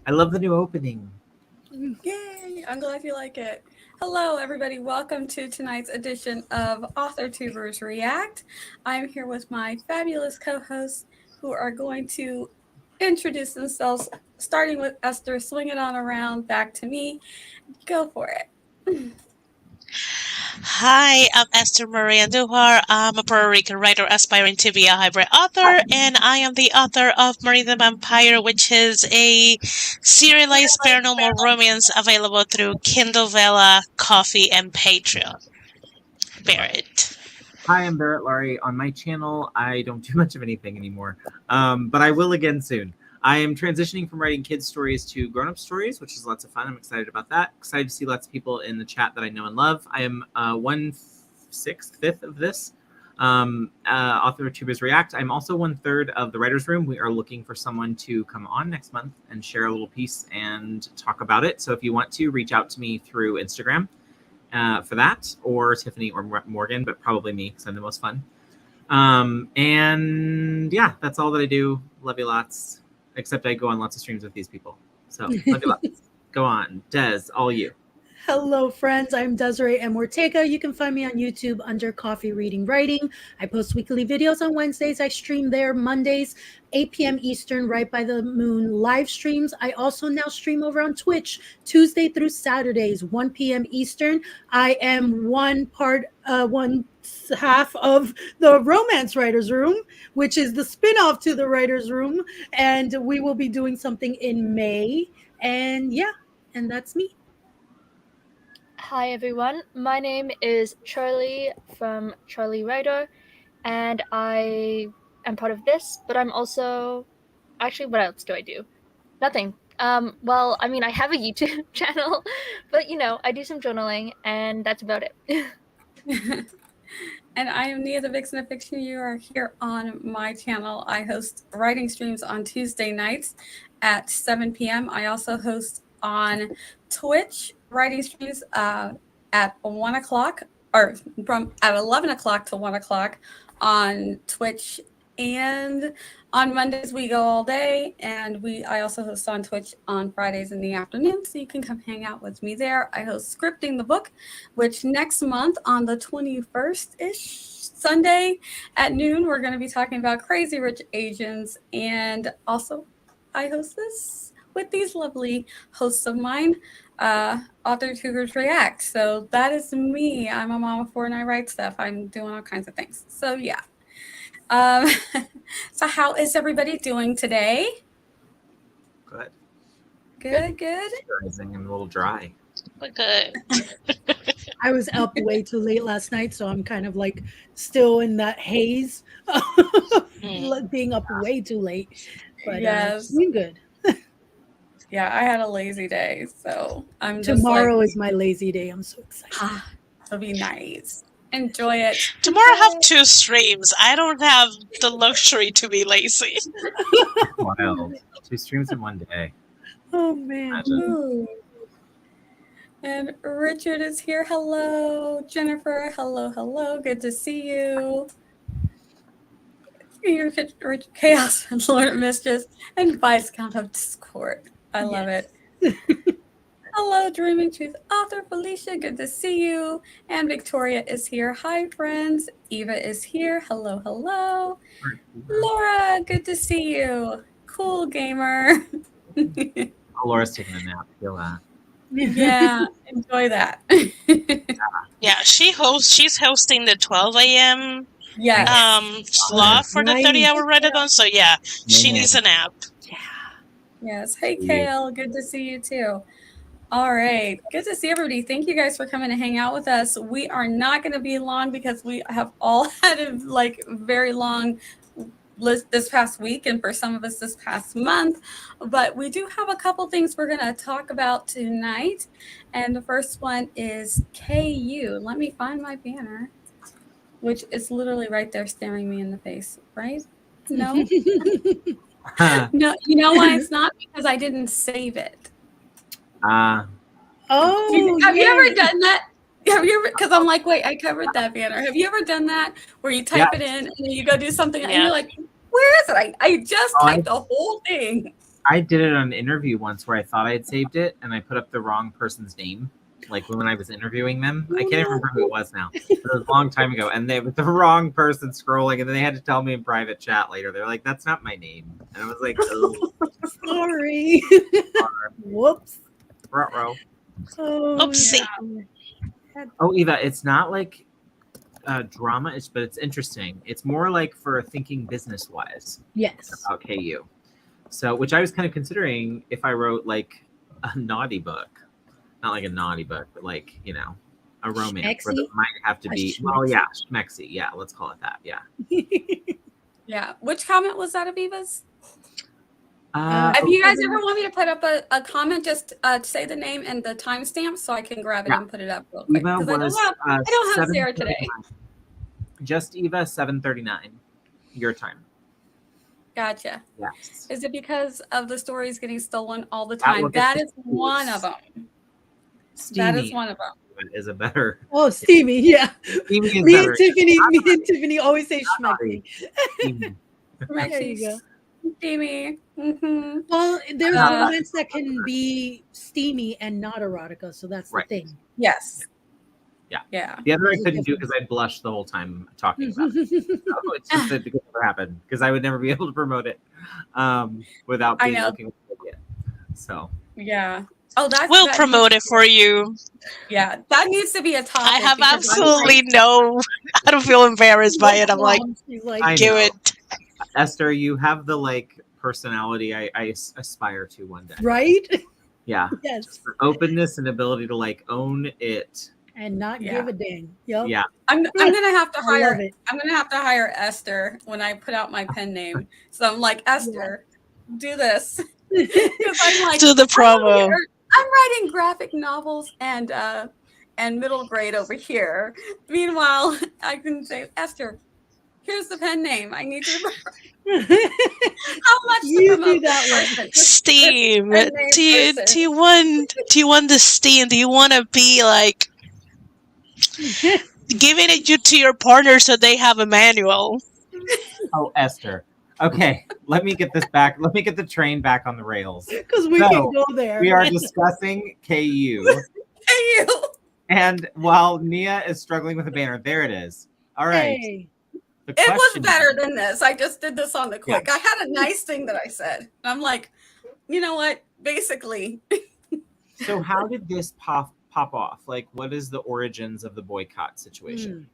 I love the new opening. Yay! I'm glad you like it. Hello, everybody. Welcome to tonight's edition of Authortubers React. I'm here with my fabulous co-hosts who are going to introduce themselves, starting with Esther. Swing it on around back to me. Go for it. Hi, I'm Esther Marie Andujar. I'm a Puerto Rican writer aspiring to be a hybrid author, and I am the author of Marie the Vampire, which is a serialized paranormal romance available through Kindle, Vela, Coffee, and Patreon. Barrett. Hi, I'm Barrett Laurie. On my channel, I don't do much of anything anymore, but I will again soon. I am transitioning from writing kids' stories to grown-up stories, which is lots of fun. I'm excited about that. Excited to see lots of people in the chat that I know and love. I am 1/6 of this Authortubers React. I'm also 1/3 of the writer's room. We are looking for someone to come on next month and share a little piece and talk about it. So if you want to, reach out to me through Instagram for that, or Tiffany or Morgan, but probably me because I'm the most fun. And yeah, that's all that I do. Love you lots. Except I go on lots of streams with these people. So love you lots. Go on. Des, all you. Hello, friends. I'm Desiree M. Ortega. You can find me on YouTube under Coffee Reading Writing. I post weekly videos on Wednesdays. I stream there Mondays, 8 p.m. Eastern, right by the moon live streams. I also now stream over on Twitch Tuesday through Saturdays, 1 p.m. Eastern. I am one half of the Romance Writers Room, which is the spinoff to the Writers Room. And we will be doing something in May. And yeah, and that's me. Hi everyone, my name is Charliee from Charliee Writer, and I am part of this, but I'm also... Actually, what else do I do? Nothing. Well, I mean, I have a YouTube channel, but I do some journaling, and that's about it. And I am Nia the Vixen of Fiction. You are here on my channel. I host writing streams on Tuesday nights at 7 p.m. I also host on Twitch writing streams at 1 o'clock, or at 11 o'clock to 1 o'clock on Twitch. And on Mondays we go all day, and I also host on Twitch on Fridays in the afternoon, so you can come hang out with me there. I host Scripting the Book, which next month on the 21st-ish Sunday at noon, we're going to be talking about Crazy Rich Asians. And also I host this with these lovely hosts of mine, Authortubers React. So that is me. I'm a mom of four and I write stuff. I'm doing all kinds of things. So yeah. So how is everybody doing today? Good. Good. I'm a little dry. Good. I was up way too late last night, so I'm kind of like still in that haze being up way too late. But yes, doing good. Yeah, I had a lazy day, so I'm just tomorrow is my lazy day. I'm so excited. It'll be nice. Enjoy it. Tomorrow I have 2 streams. I don't have the luxury to be lazy. Wild. 2 streams in one day. Oh man. And Richard is here. Hello. Jennifer. Hello. Good to see you. You're Chaos and Lord Mistress and Viscount of Discord. I love it. Hello, Dreaming Truth author Felicia. Good to see you. And Victoria is here. Hi, friends. Eva is here. Hello. Laura, good to see you. Cool gamer. Laura's taking a nap. Feel that. Yeah, enjoy that. Yeah, she's hosting the 12 a.m. slot for the 30-hour readathon. So yeah, she needs a nap. Yeah. Yes. Hey, Kale. Good to see you too. All right. Good to see everybody. Thank you guys for coming to hang out with us. We are not going to be long because we have all had a very long list this past week, and for some of us this past month. But we do have a couple things we're going to talk about tonight. And the first one is KU. Let me find my banner, which is literally right there staring me in the face, right? No? No, you know why it's not? Because I didn't save it. Oh, have you ever done that? Have you ever? Because I'm like, wait, I covered that banner. Have you ever done that where you type it in and then you go do something and you're like, where is it? I just typed the whole thing. I did it on an interview once where I thought I had saved it and I put up the wrong person's name. Like when I was interviewing them, I can't even remember who it was now. But it was a long time ago, and they were the wrong person scrolling, and then they had to tell me in private chat later. They're like, "That's not my name," and I was like, "Oh, Sorry. Whoops. ruh-roh." Oh, Oopsie. yeah. Oh, Eva, it's not like drama, but it's interesting. It's more like for thinking business-wise Yes. about KU. So, which I was kind of considering if I wrote like a naughty book. Not like a naughty book, but like, you know, a romance where Schmexy? there might have to A be, schmexy. well, yeah, schmexy. Yeah, let's call it that. Yeah. Yeah. Which comment was that, Aviva's? Uh, If you guys ever want me to put up a comment, just say the name and the timestamp so I can grab it Yeah. and put it up real quick. Eva Because was I don't have Zara 7:39. today. Just Eva, 7:39, your time. Gotcha. Yes. Is it because of the stories getting stolen all the That time? will get That the is one of them. Steamy That is one of them. is a better. Oh, steamy. Yeah. Steamy is Me better. and Tiffany always say schmecky. Steamy. There you go. Steamy. Mm-hmm. Well, there's Uh, romance that can be steamy and not erotica, so that's Right. the thing. Yes. Yeah. Yeah. The other I couldn't do because I'd blush the whole time talking about it. So it's just that it could never happen because I would never be able to promote it without I being know. looking like an idiot. So Yeah. Oh, We'll that promote needs- it for you. Yeah, that needs to be a topic. I have because absolutely no. I don't feel embarrassed by it. I'm like, She's like, I give know. it. Esther, you have the like personality I aspire to one day. right? Yeah. Yes. The openness and ability to like own it. And not Yeah. give a dang. Yep. Yeah. I'm gonna have to I love hire. it. I'm gonna have to hire Esther when I put out my pen name. So I'm like, Esther, do this. 'Cause I'm like, Do the promo. I'm writing graphic novels and middle grade over here. Meanwhile, I can say, Esther, here's the pen name. I need you to how much to You promote do that this one. person? Steam. Pen name Do you person. want the steam? Do you want to be like giving it to your partner so they have a manual? Oh, Esther. Okay, let me get this back. Let me get the train back on the rails. Because we So, can go there. We are discussing KU. Hey, you. And while Nia is struggling with a banner, there it is. All right. Hey. The It was question better is- than this. I just did this on the quick. I had a nice thing that I said. I'm like, you know what? Basically, So how did this pop off? Like, what is the origins of the boycott situation?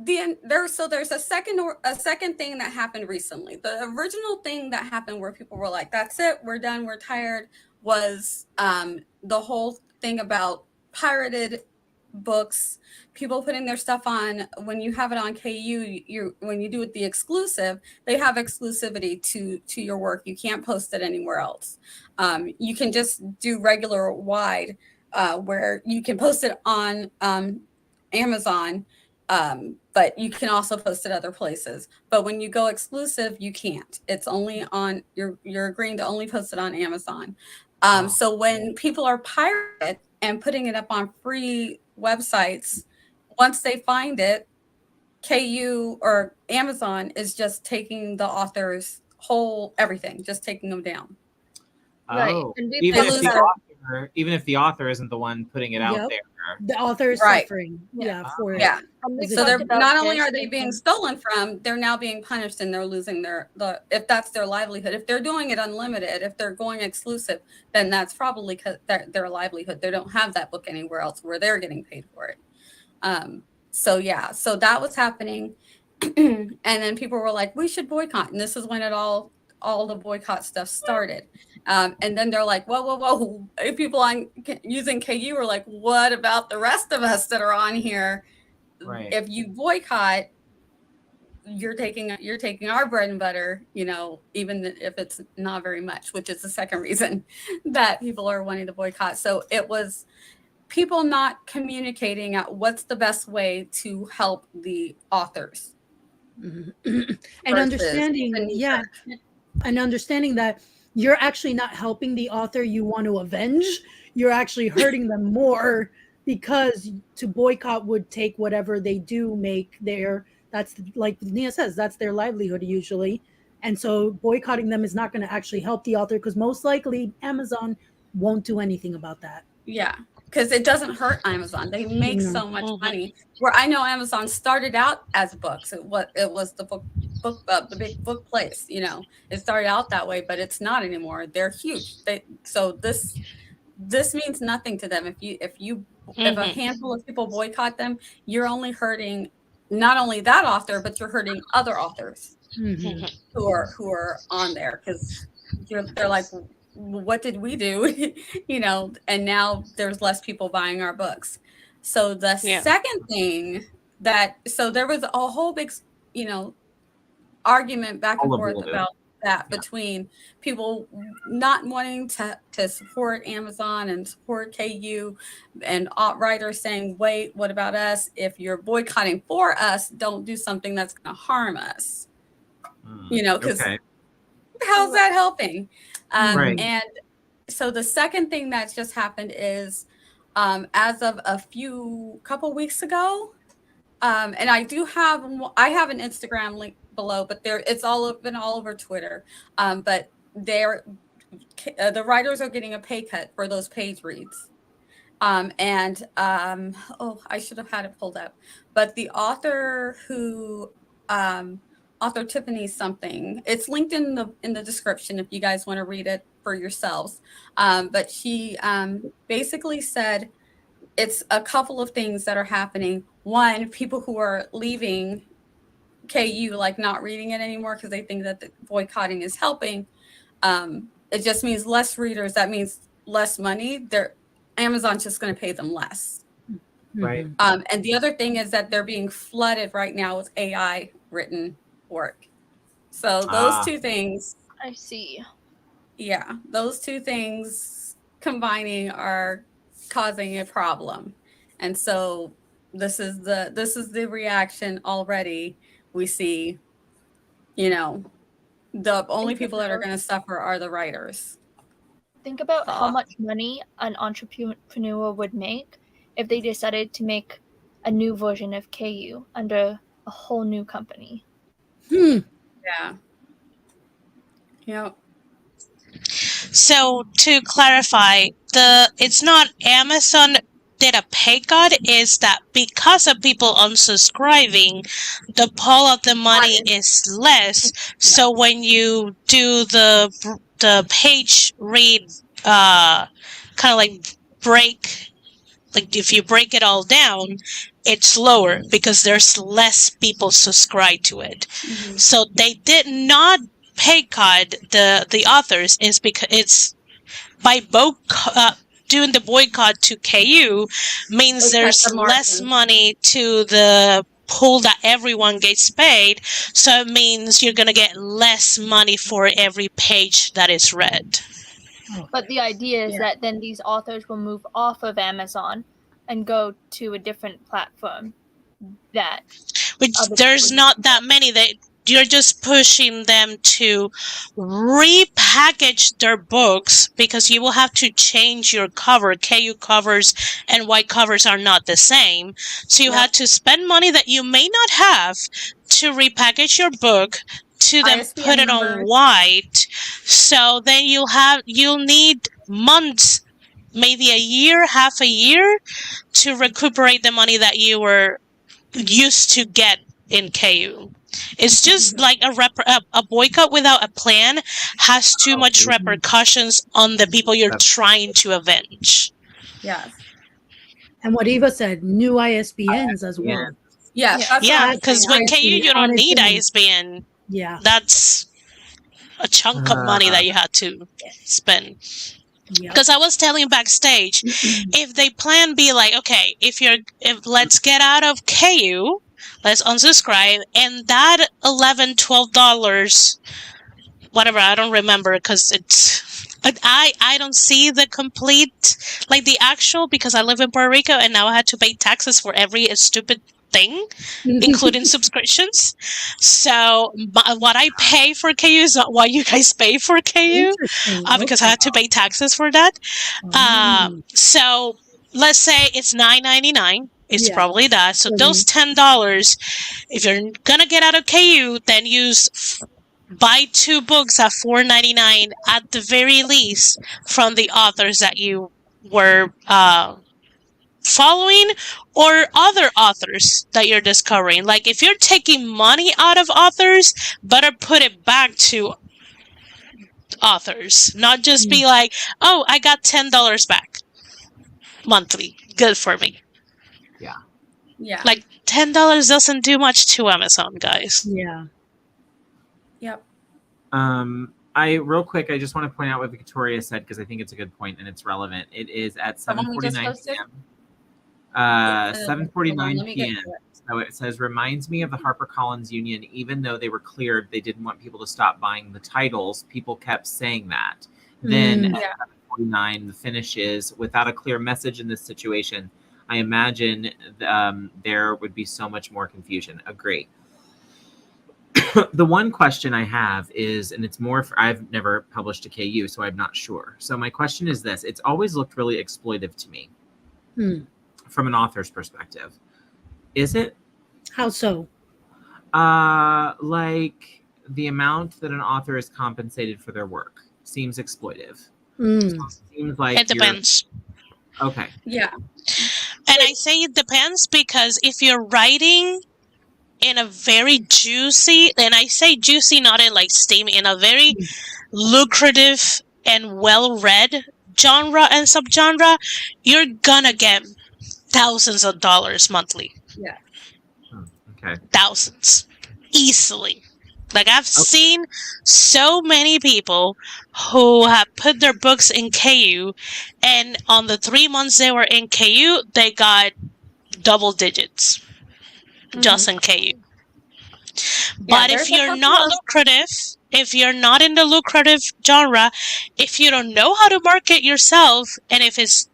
there's a second thing that happened recently. The original thing that happened where people were like, "That's it, we're done, we're tired," was the whole thing about pirated books, people putting their stuff on. When you have it on KU, when you do it the exclusive, they have exclusivity to your work. You can't post it anywhere else. You can just do regular wide, where you can post it on Amazon, but you can also post it other places. But when you go exclusive, you can't. It's only on you're agreeing to only post it on Amazon. So when people are pirating and putting it up on free websites, once they find it, KU or Amazon is just taking the author's whole everything, just taking them down. Right. Oh, And we even lose if the author isn't the one putting it out Yep. there. The author is Right. suffering. Yeah. Yeah, for it. Yeah. And we So So they're talked about not only this are they being in- stolen from, they're now being punished and they're losing if that's their livelihood. If they're doing it unlimited, if they're going exclusive, then that's probably their livelihood. They don't have that book anywhere else where they're getting paid for it. So that was happening. And then people were like, we should boycott. And this is when all the boycott stuff started. And then they're like, whoa. If people on using KU are like, what about the rest of us that are on here? Right. If you boycott, you're taking our bread and butter, even if it's not very much, which is the second reason that people are wanting to boycott. So it was people not communicating at what's the best way to help the authors. And versus understanding, the knee yeah, jerk. and understanding that you're actually not helping the author you want to avenge. You're actually hurting them more, because to boycott would take whatever they do make that's like Nia says, that's their livelihood usually. And so boycotting them is not going to actually help the author, because most likely Amazon won't do anything about that. Yeah, because it doesn't hurt Amazon. They make so much money. Where I know Amazon started out as books. It was the the big book place. You know, it started out that way, but it's not anymore. They're huge. So this means nothing to them. If a handful of people boycott them, you're only hurting not only that author, but you're hurting other authors who are on there, because they're like, what did we do? You know, and now there's less people buying our books. So the second thing so there was a whole big, you know, argument back and forth about that between people not wanting to support Amazon and support KU, and writers saying, wait, what about us? If you're boycotting for us, don't do something that's going to harm us. You know, because how's that helping? Right. And so the second thing that's just happened is, as of couple weeks ago, and I have an Instagram link below, but it's been all over Twitter. But the writers are getting a pay cut for those page reads. I should have had it pulled up, but the author author Tiffany something, it's linked in the description if you guys want to read it for yourselves. But she basically said it's a couple of things that are happening. One, people who are leaving KU, like not reading it anymore because they think that the boycotting is helping. It just means less readers. That means less money. Amazon's just going to pay them less. Right. And the other thing is that they're being flooded right now with AI written work. So those two things. I see. Yeah, those two things combining are causing a problem. And so this is the reaction already. We see, you know, the only people that are going to suffer are the writers. Think about how much money an entrepreneur would make if they decided to make a new version of KU under a whole new company. Yeah. Yep. So to clarify, it's not Amazon did a pay cut, is that because of people unsubscribing, the pull of the money is less. So when you do the page read, kind of like if you break it all down, it's lower because there's less people subscribe to it. So they did not pay cut the authors, is because it's by doing the boycott to KU means there's less money to the pool that everyone gets paid. So it means you're going to get less money for every page that is read. But the idea is that then these authors will move off of Amazon and go to a different platform. Which there's not that many. You're just pushing them to repackage their books because you will have to change your cover. KU covers and white covers are not the same. So you have to spend money that you may not have to repackage your book, to then put it on white. So then you'll need months, maybe a year, half a year, to recuperate the money that you were used to get in KU. It's just like a boycott without a plan has too much repercussions on the people you're trying to avenge. Yes. And what Eva said, new ISBNs as well. Yeah, because with KU you don't need ISBN. Yeah. That's a chunk of money that you had to spend. Because I was telling backstage, if they plan be like, okay, if let's get out of KU, let's unsubscribe, and that $11-12, whatever, I don't remember because I don't see the complete, like the actual, because I live in Puerto Rico and now I had to pay taxes for every stupid thing, including subscriptions. So what I pay for KU is not what you guys pay for KU, because I had to pay taxes for that. So let's say it's $9.99. It's probably that. So those $10, if you're gonna get out of KU, then use buy 2 books at $4.99 at the very least from the authors that you were following, or other authors that you're discovering. Like, if you're taking money out of authors, better put it back to authors, not just be like, oh, I got $10 back monthly, good for me. Yeah. Like, $10 doesn't do much to Amazon, guys. Yeah. Yep. Real quick, I just want to point out what Victoria said because I think it's a good point and it's relevant. It is at The one we just 7:49 posted? p.m. Hold on, 7:49 let me get p.m. to it. So it says, reminds me of the HarperCollins Union. Even though they were cleared, they didn't want people to stop buying the titles. People kept saying that. Then Yeah. at 7:49, the finish is, without a clear message in this situation, I imagine there would be so much more confusion. Agree. The one question I have is, and it's more for, I've never published a KU, so I'm not sure. So my question is this. It's always looked really exploitive to me from an author's perspective. Is it? How so? Like the amount that an author is compensated for their work seems exploitive. Seems like It depends. Okay. Yeah. And I say it depends because if you're writing in a very juicy, and I say juicy not in like steamy, in a very lucrative and well-read genre and subgenre, you're gonna get thousands of dollars monthly. Yeah. Okay. Thousands. Easily. Like, I've seen so many people who have put their books in KU, and on the 3 months they were in KU, they got double digits just in KU. But if you're not lucrative, if you're not in the lucrative genre, if you don't know how to market yourself, and if it's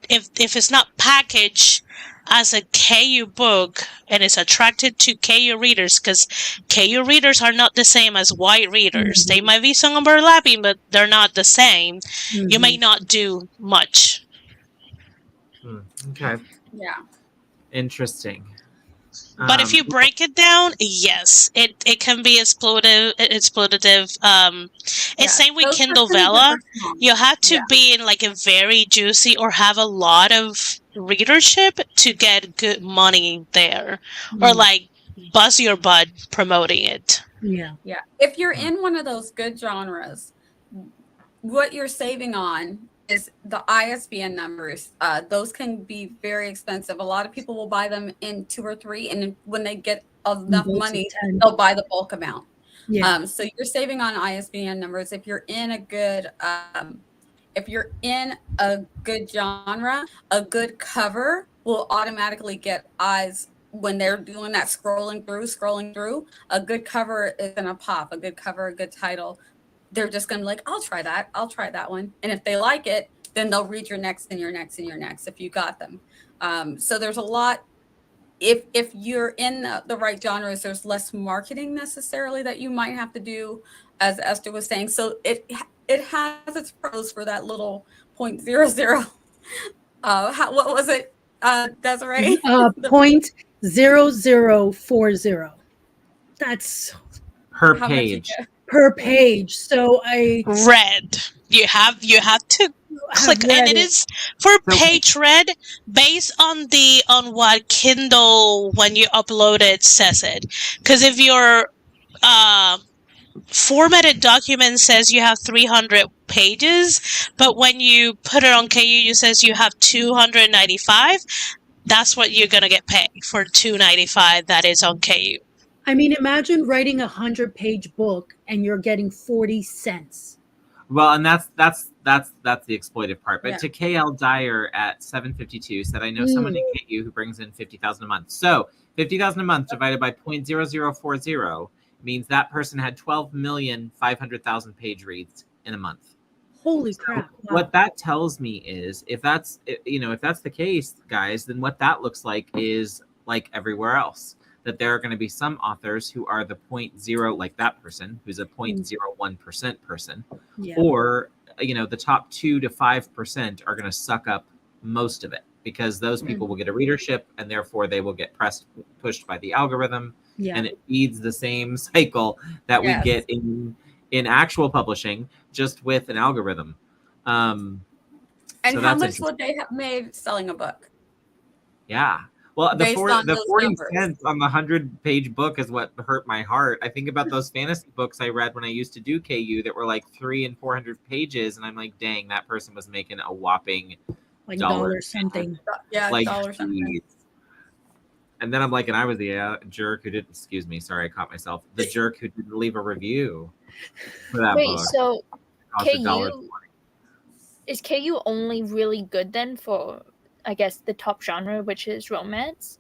not packaged as a KU book and it's attracted to KU readers, because KU readers are not the same as white readers. They might be some overlapping, but they're not the same. You may not do much. Okay. Yeah. Interesting. But if you break it down, yes, it can be exploitative. It's same with Kindle Vella. You have to be in like a very juicy or have a lot of readership to get good money there, or like buzz your butt promoting it. Yeah. If you're in one of those good genres, what you're saving on is the ISBN numbers. Those can be very expensive. A lot of people will buy them in 2 or 3, and when they get enough money, they'll buy the bulk amount. So you're saving on ISBN numbers. If you're in a good genre, a good cover will automatically get eyes when they're doing that scrolling through. A good cover is gonna pop. A good cover, a good title. They're just going to be like, I'll try that one. And if they like it, then they'll read your next and your next and your next if you got them. So there's a lot. If you're in the right genres, there's less marketing necessarily that you might have to do, as Esther was saying. So it has its pros for that little 0.00. What was it, Desiree? 0.0040. That's per page. Per page. So I read. You have to click, and it is for page read based on what Kindle, when you upload it, says it. Because if your formatted document says you have 300 pages, but when you put it on KU, you says you have 295. That's what you're gonna get paid for 295. That is on KU. I mean, imagine writing 100-page book and you're getting 40 cents. Well, and that's the exploitive part. But to KL Dyer at 752 said, I know someone in KU who brings in 50,000 a month. So 50,000 a month divided by 0.0040 means that person had 12,500,000 page reads in a month. Holy crap! Wow. What that tells me is, if that's the case, guys, then what that looks like is like everywhere else. That there are going to be some authors who are the 0.0, like that person, who's a 0.01% person, or the top 2 to 5% are going to suck up most of it, because those people will get a readership, and therefore they will get pushed by the algorithm, and it feeds the same cycle that we get in actual publishing, just with an algorithm. And so how that's much would they have made selling a book? Yeah. Well, the Based on those 40 numbers. cents on the 100-page book is what hurt my heart. I think about those fantasy books I read when I used to do KU that were like 300 and 400 pages, and I'm like, dang, that person was making a whopping like dollar dollar something. Yeah, like dollar something. geez. And then I'm like, and I was the jerk who didn't. Excuse me, sorry, I caught myself. The jerk who didn't leave a review for that Wait, book. so Cost $1.20. is KU only really good then for, I guess, the top genre, which is romance?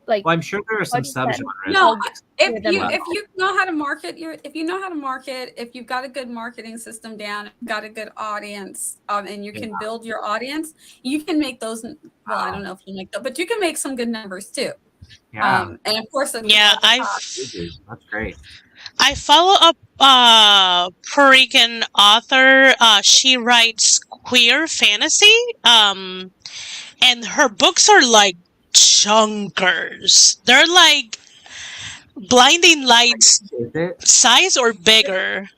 Like, Well, I'm sure there are some What is that? subgenres. No, Yeah, if you know how to market if you've got a good marketing system down, got a good audience, and you can build your audience, you can make those. Well, I don't know if you make that, but you can make some good numbers too. Yeah, And of course, Yeah, that's great. I follow up Puerto Rican author. She writes queer fantasy. And her books are like chunkers. They're like Blinding Lights Is it? size or bigger.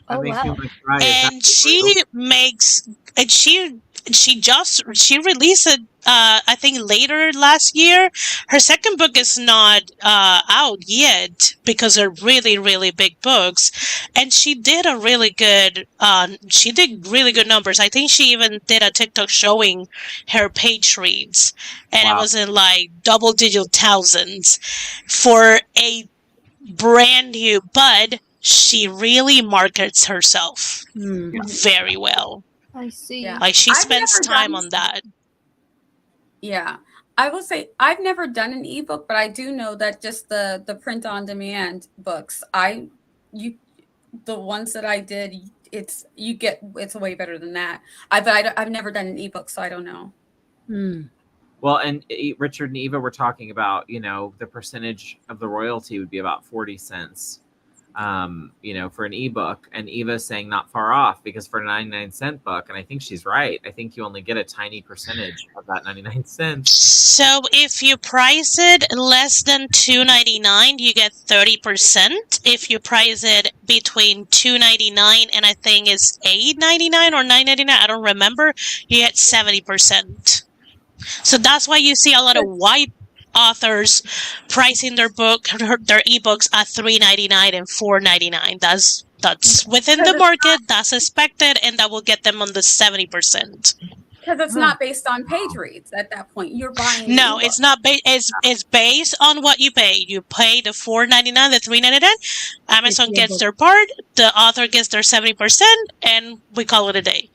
That Oh, makes wow. me want to try it. And she makes and she released it I think later last year. Her second book is not out yet because they're really, really big books, and she did really good numbers. I think she even did a TikTok showing her page reads, and Wow. it was in like double-digit thousands for a brand new bud. She really markets herself very well. I see. Yeah. Like she I've spends never time done- on that. Yeah, I will say I've never done an ebook, but I do know that just the print on demand books, the ones that I did, it's way better than that. I've never done an ebook, so I don't know. Well, and Richard and Eva were talking about, the percentage of the royalty would be about 40 cents, for an ebook. And Eva's saying not far off because for a 99-cent book, and I think she's right, I think you only get a tiny percentage of that 99 cents. So if you price it less than $2.99, you get 30%. If you price it between $2.99 and I think it's $8.99 or $9.99, I don't remember, you get 70%. So that's why you see a lot of white authors pricing their ebooks at $3.99 and $4.99. That's within the market. That's expected, and that will get them on the 70%. Because it's not based on page reads at that point. You're buying. No, it's not. It's based on what you pay. You pay the $4.99, the $3.99. Amazon gets their part. The author gets their 70%, and we call it a day.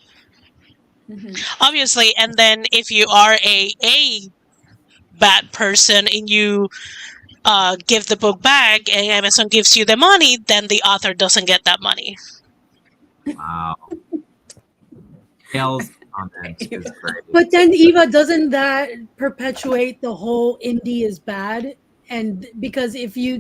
Mm-hmm. Obviously, and then if you are a bad person and you give the book back and Amazon gives you the money, then the author doesn't get that money. Wow. Gail's comment is great. But then, Eva, doesn't that perpetuate the whole indie is bad? And because if you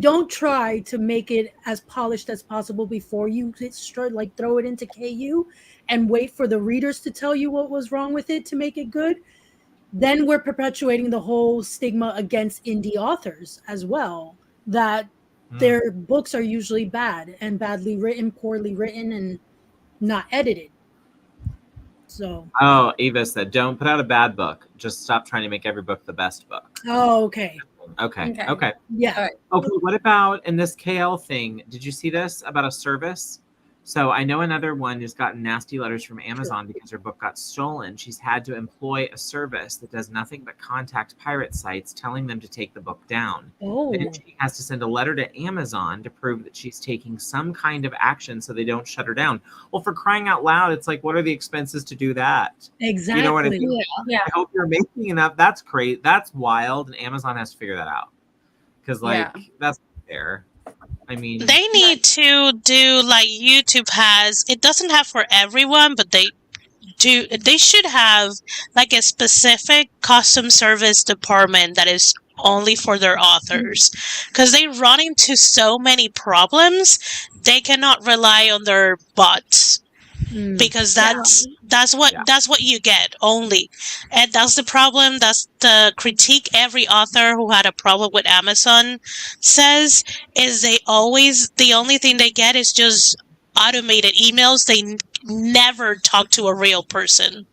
don't try to make it as polished as possible before you start, like, throw it into KU and wait for the readers to tell you what was wrong with it to make it good, then we're perpetuating the whole stigma against indie authors as well, that their books are usually bad and badly written, poorly written, and not edited. So. Oh, Eva said, don't put out a bad book. Just stop trying to make every book the best book. Oh, okay. Okay. Yeah. All right. Okay, what about in this KL thing? Did you see this about a service? So I know another one has gotten nasty letters from Amazon because her book got stolen. She's had to employ a service that does nothing but contact pirate sites telling them to take the book down. Oh. Then she has to send a letter to Amazon to prove that she's taking some kind of action so they don't shut her down. Well, for crying out loud, it's like, what are the expenses to do that? Exactly. You know what I mean? Yeah. I hope you're making enough. That's great. That's wild. And Amazon has to figure that out. Because, that's not fair. I mean, they need to do like YouTube has. It doesn't have for everyone, but they should have like a specific custom service department that is only for their authors, because they run into so many problems. They cannot rely on their bots because Yeah. that's what you get only, and that's the problem. That's the critique every author who had a problem with Amazon says, is the only thing they get is just automated emails. They never talk to a real person.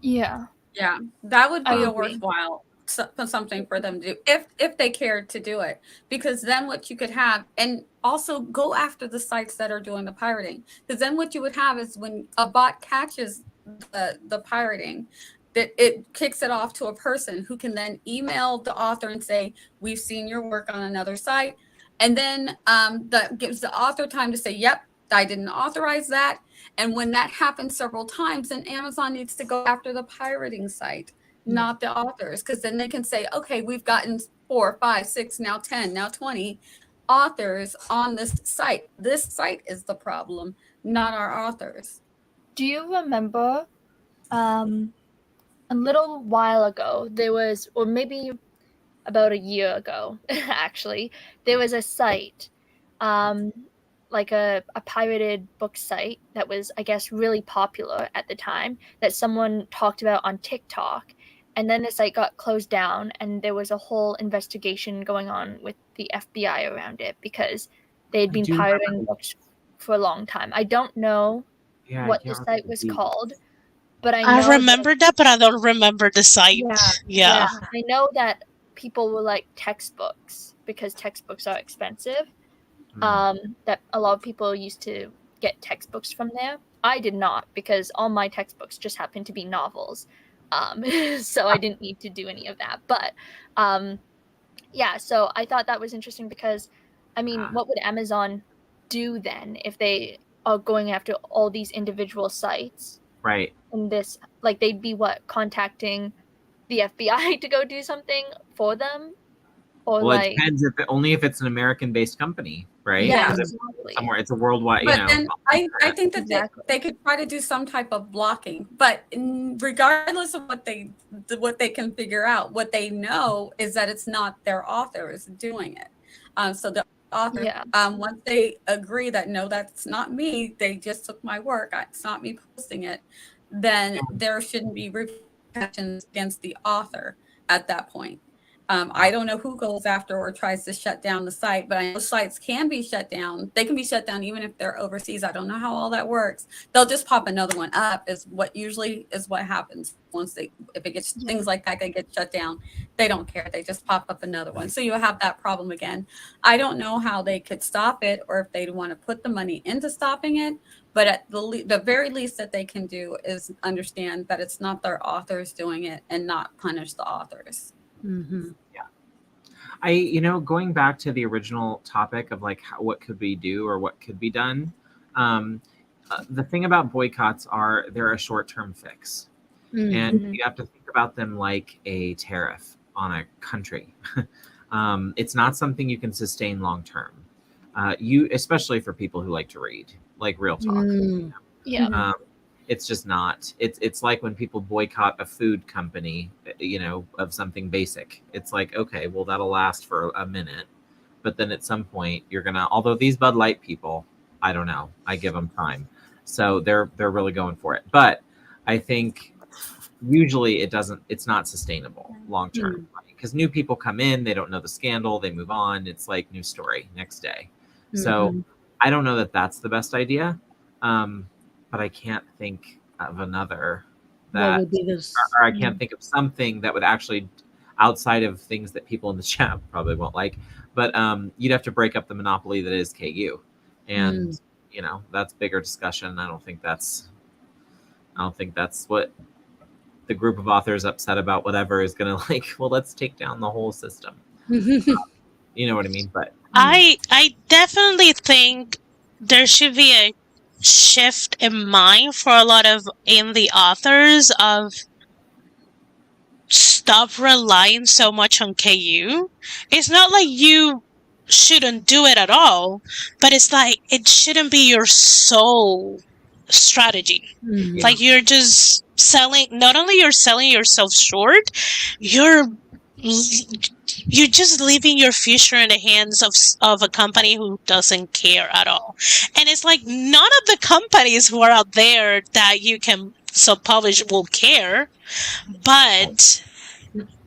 Yeah. Yeah, that would I be a agree. worthwhile something for them to do if they cared to do it, because then what you could have, and also go after the sites that are doing the pirating, because then what you would have is when a bot catches the pirating, that it kicks it off to a person who can then email the author and say, we've seen your work on another site, and then that gives the author time to say, yep, I didn't authorize that. And when that happens several times, then Amazon needs to go after the pirating site, not the authors, because then they can say, okay, we've gotten 4, 5, 6, now 10, now 20 authors on this site. This site is the problem, not our authors. Do you remember a little while ago, there was, or maybe about a year ago, actually, there was a site, like a pirated book site that was, I guess, really popular at the time that someone talked about on TikTok. And then the site got closed down, and there was a whole investigation going on with the FBI around it because they'd been pirating books for a long time. I don't know what the site was called, but I know remember that, but I don't remember the site. Yeah. I know that people will like textbooks because textbooks are expensive. That a lot of people used to get textbooks from there. I did not, because all my textbooks just happened to be novels. So I didn't need to do any of that. But yeah, so I thought that was interesting because, I mean, what would Amazon do then if they are going after all these individual sites? Right. In this, like, they'd be contacting the FBI to go do something for them? Or well, like, it depends only if it's an American-based company, right? Yeah, exactly. Somewhere it's a worldwide. But then I think that they could try to do some type of blocking. But regardless of what they can figure out, what they know is that it's not their authors doing it. So the author, once they agree that no, that's not me, they just took my work, it's not me posting it, then there shouldn't be repercussions against the author at that point. I don't know who goes after or tries to shut down the site, but I know sites can be shut down. They can be shut down even if they're overseas. I don't know how all that works. They'll just pop another one up is what happens once if it gets things like that, they get shut down. They don't care. They just pop up another one. So you have that problem again. I don't know how they could stop it or if they'd want to put the money into stopping it. But at the very least that they can do is understand that it's not their authors doing it and not punish the authors. Mm-hmm. Yeah. Going back to the original topic of like what could we do or what could be done, the thing about boycotts are they're a short-term fix. Mm-hmm. And you have to think about them like a tariff on a country. It's not something you can sustain long-term. Especially for people who like to read, like real talk. Yeah. It's just not. It's like when people boycott a food company, of something basic. It's like, okay, well, that'll last for a minute, but then at some point you're gonna. Although these Bud Light people, I don't know, I give them time, so they're really going for it. But I think usually it's not sustainable long term because new people come in, they don't know the scandal, they move on. It's like new story next day. So I don't know that that's the best idea. But I can't think of another that, would be this? or I can't think of something that would actually, outside of things that people in the chat probably won't like, but you'd have to break up the monopoly that is KU, and that's bigger discussion. I don't think that's what the group of authors upset about whatever is going to like. Well, let's take down the whole system. You know what I mean? But I definitely think there should be a shift in mind for a lot of indie authors of stop relying so much on KU. It's not like you shouldn't do it at all, but it's like it shouldn't be your sole strategy. Like you're just selling, not only you're selling yourself short, you're you're just leaving your future in the hands of a company who doesn't care at all. And it's like none of the companies who are out there that you can self-publish will care, but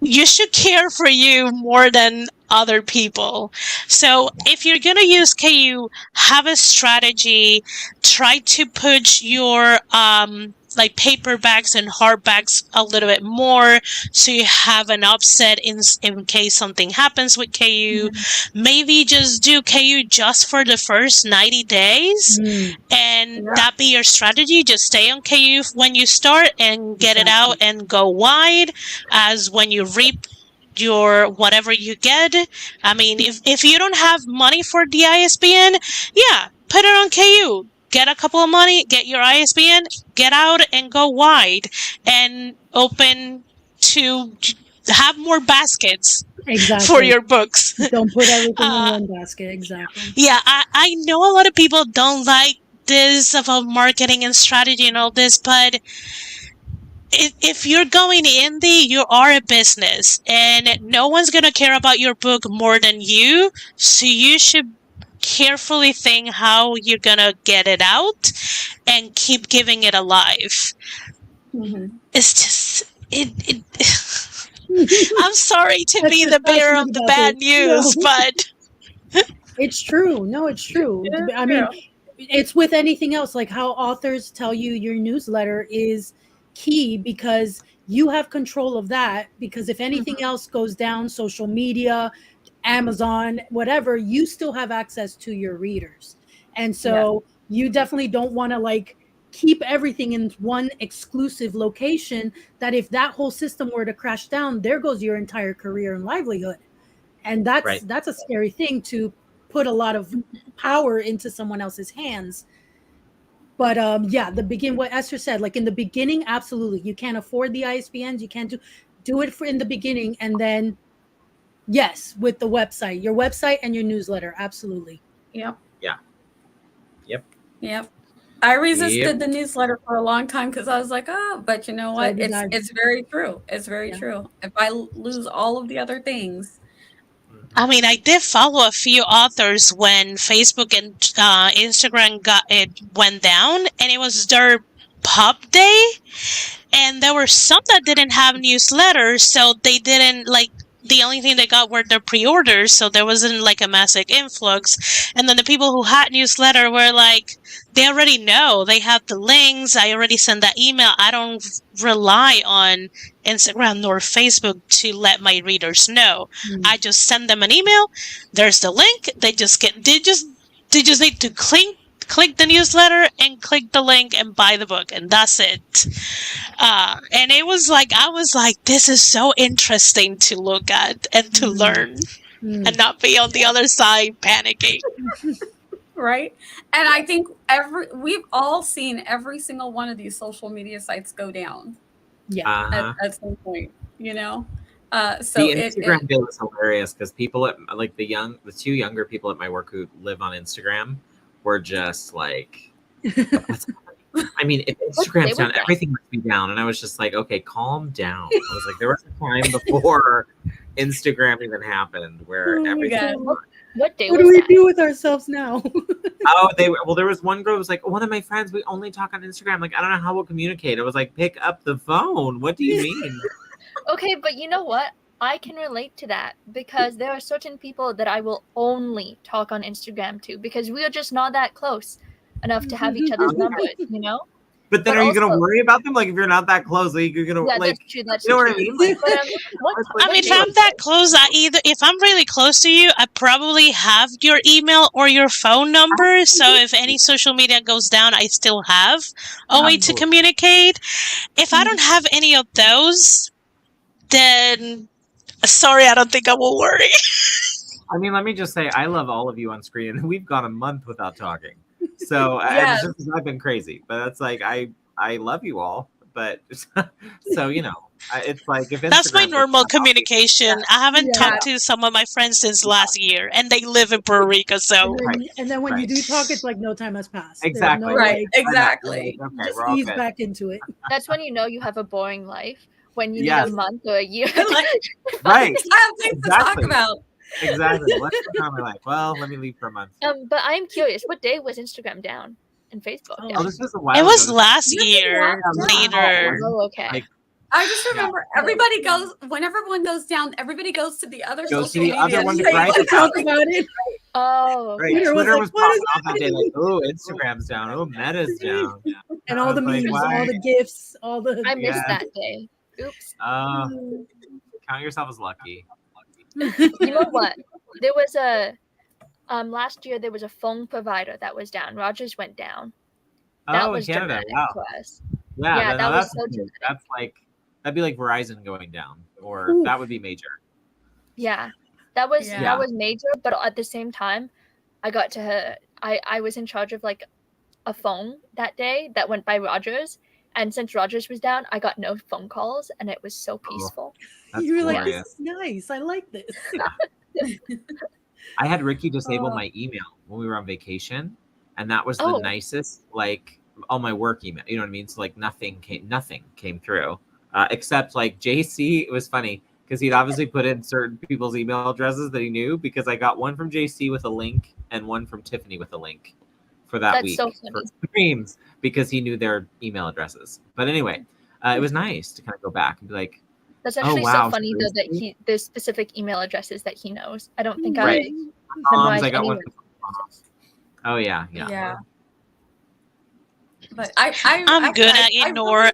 you should care for you more than other people. So if you're going to use KU, have a strategy. Try to put your like paperbacks and hardbacks a little bit more, so you have an offset in case something happens with KU. Maybe just do KU just for the first 90 days, and that be your strategy. Just stay on KU when you start and get it out and go wide as when you reap your whatever you get. I mean, if you don't have money for the ISBN, yeah, put it on KU. Get a couple of money, get your ISBN, get out and go wide and open to have more baskets for your books. Don't put everything in one basket. Exactly. Yeah, I know a lot of people don't like this about marketing and strategy and all this, but if you're going indie, you are a business and no one's going to care about your book more than you. So you should carefully think how you're going to get it out and keep giving it alive. It's just, I'm sorry to be the bearer of the bad news, but it's true. No, it's true. I mean, it's with anything else, like how authors tell you your newsletter is key because you have control of that, because if anything else goes down, social media, Amazon, whatever, you still have access to your readers. And so you definitely don't want to like keep everything in one exclusive location, that if that whole system were to crash down, there goes your entire career and livelihood. And that's a scary thing, to put a lot of power into someone else's hands. But what Esther said, like in the beginning, absolutely. You can't afford the ISBNs. You can't do it in the beginning. And then, yes, with the website, your website and your newsletter. Absolutely. Yep. Yeah. I resisted the newsletter for a long time because I was like, but you know what? It's very true. It's very true. If I lose all of the other things. I mean, I did follow a few authors when Facebook and Instagram went down, and it was their pub day, and there were some that didn't have newsletters, so they didn't like. The only thing they got were their pre-orders, so there wasn't like a massive influx. And then the people who had newsletter were like, they already know, they have the links. I already sent that email. I don't rely on Instagram nor Facebook to let my readers know. I just send them an email. There's the link. They just need to click the newsletter and click the link and buy the book, and that's it. And it was like, I was like, this is so interesting to look at and to learn and not be on the other side panicking. Right. And I think we've all seen every single one of these social media sites go down. Yeah. At some point, you know? So the Instagram deal is hilarious because people at like the two younger people at my work who live on Instagram were just like, I mean, if Instagram's down, everything must be down. And I was just like, okay, calm down. I was like, there was a time before Instagram even happened where everything. What day what was do we that? do with ourselves now? There was one girl who was like, one of my friends, we only talk on Instagram. Like, I don't know how we'll communicate. I was like, pick up the phone. What do you mean? Okay, but you know what? I can relate to that because there are certain people that I will only talk on Instagram to because we are just not that close enough to have each other's numbers, you know? But then are you going to worry about them? Like, if you're not that close, like, you're going to, like, that's true, that's you know true. what I mean? Like, I mean, if I'm that close, if I'm really close to you, I probably have your email or your phone number. So if any social media goes down, I still have a way to communicate. If I don't have any of those, then sorry, I don't think I will worry. I mean, let me just say, I love all of you on screen, and we've gone a month without talking. So it's just 'cause I've been crazy, but that's like, I love you all, but so, you know, it's like, if that's my Instagram normal communication. I haven't talked to some of my friends since last year, and they live in Boricua, so. And then when you do talk, it's like no time has passed. Exactly. Right, exactly. Okay, Just we're all ease good. back into it. That's when you know you have a boring life. when you Yes. need a month or a year. Like, Right. I have things to talk Exactly. about. Exactly. What's going on in my life? Well, let me leave for a month. But I'm curious, what day was Instagram down and Facebook Oh, Oh, down? this was a while It ago. was This- last Nothing year, happened. later. Oh, okay. Like, I just Yeah. remember everybody goes, whenever one goes down, everybody goes to the other Goes to social the media other to one to say grind what's it out. talk happening. about it. Oh, right. Twitter was Twitter like, was what popping is off that day like, oh, Instagram's down. Oh, Meta's down. And I all the was like, memes, why? all the gifs, all the. I missed Yeah. that day. Oops. Count yourself as lucky. You know what? There was a last year there was a phone provider that was down. Rogers went down. That Oh, in was Canada. dramatic Wow. to us. Yeah, Yeah, no, that was that's so huge. dramatic. That's like that'd be like Verizon going down, or Ooh. that would be major. Yeah, that was Yeah. major. But at the same time, I was in charge of like a phone that day that went by Rogers, and since Rogers was down, I got no phone calls, and it was so peaceful. That's You were like, glorious. this is nice. I like this. I had Ricky disable Oh. my email when we were on vacation, and that was the Oh. nicest. Like all my work email, you know what I mean. So like nothing came through, except like JC. It was funny because he'd obviously put in certain people's email addresses that he knew, because I got one from JC with a link and one from Tiffany with a link for that That's week so for funny. streams, because he knew their email addresses. But anyway, it was nice to kind of go back and be like, That's actually wow, so funny though that seriously? there's specific email addresses that he knows. I don't think Right. I Moms, memorized I got one. anyone's addresses. Oh yeah. Yeah. But I'm actually, good at ignore.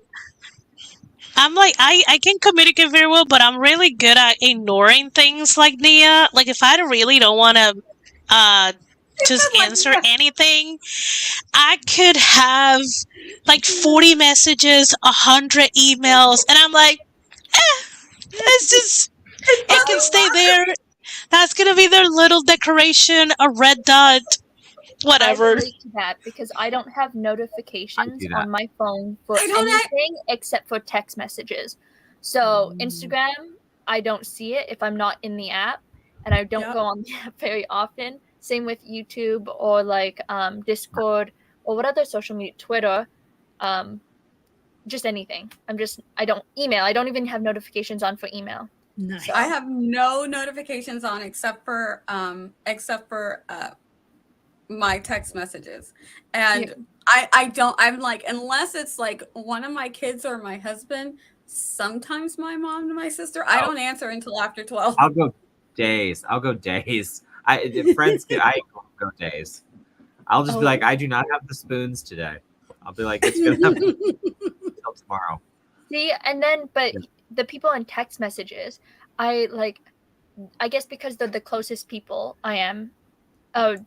I'm like I can communicate very well, but I'm really good at ignoring things like Nia. Like if I really don't want to just Like, answer yeah. anything, I could have like 40 messages, 100 emails, and I'm like, it's just it can stay there. That's gonna be their little decoration, a red dot, I whatever. relate to that because I don't have notifications do that. on my phone for I don't anything except for text messages. So Instagram, I don't see it if I'm not in the app, and I don't Yep. go on the app very often. Same with YouTube or like Discord or what other social media, Twitter, just anything. I don't email. I don't even have notifications on for email. Nice. I have no notifications on except for my text messages, and I'm like, unless it's like one of my kids or my husband, sometimes my mom and my sister, I don't answer until after 12. I'll go days. If friends get, I go days. I'll just be like, I do not have the spoons today. I'll be like, it's gonna have until tomorrow. See, and then but the people in text messages, I guess because they're the closest people I am, I'm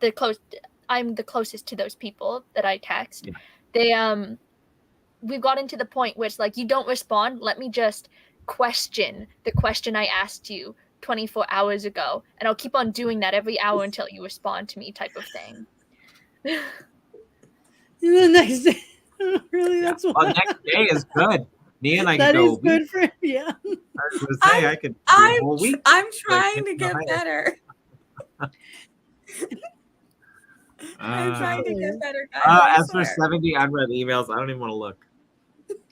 the closest to those people that I text. Yeah. They we've gotten to the point where it's like, you don't respond, let me just question the question I asked you 24 hours ago, and I'll keep on doing that every hour until you respond to me, type of thing. The next day. Really, that's Well, why. next day is good. Nia and I That can go. is good for yeah. I was gonna say I could do a whole week. I'm trying Like, to get higher. better. I'm trying to get better, guys. I As for swear. 70 unread emails, I don't even want to look.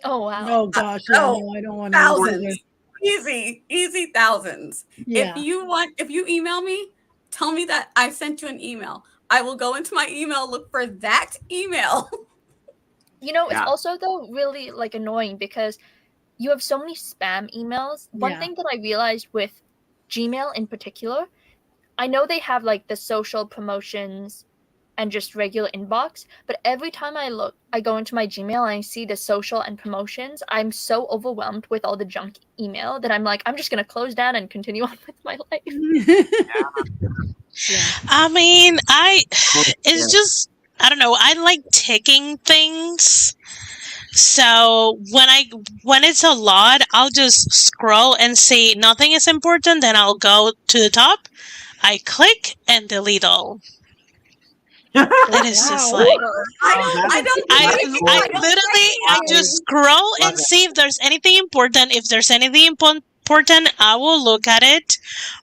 Oh wow. Oh gosh, yeah, no, no, I don't want to. Thousands. Easy thousands. Yeah. If you email me, tell me that I sent you an email. I will go into my email, look for that email. You know, it's Yeah. also though really like annoying because you have so many spam emails. One Yeah. thing that I realized with Gmail in particular, I know they have like the social promotions and just regular inbox, but every time I go into my Gmail and I see the social and promotions, I'm so overwhelmed with all the junk email that I'm like, I'm just gonna close down and continue on with my life. Yeah. I mean, it's Yeah. just I don't know. I like ticking things. So when it's a lot, I'll just scroll and see nothing is important. Then I'll go to the top. I click and delete all. And it's just Wow. like I don't I just scroll and see if there's anything important. If there's anything important, I will look at it.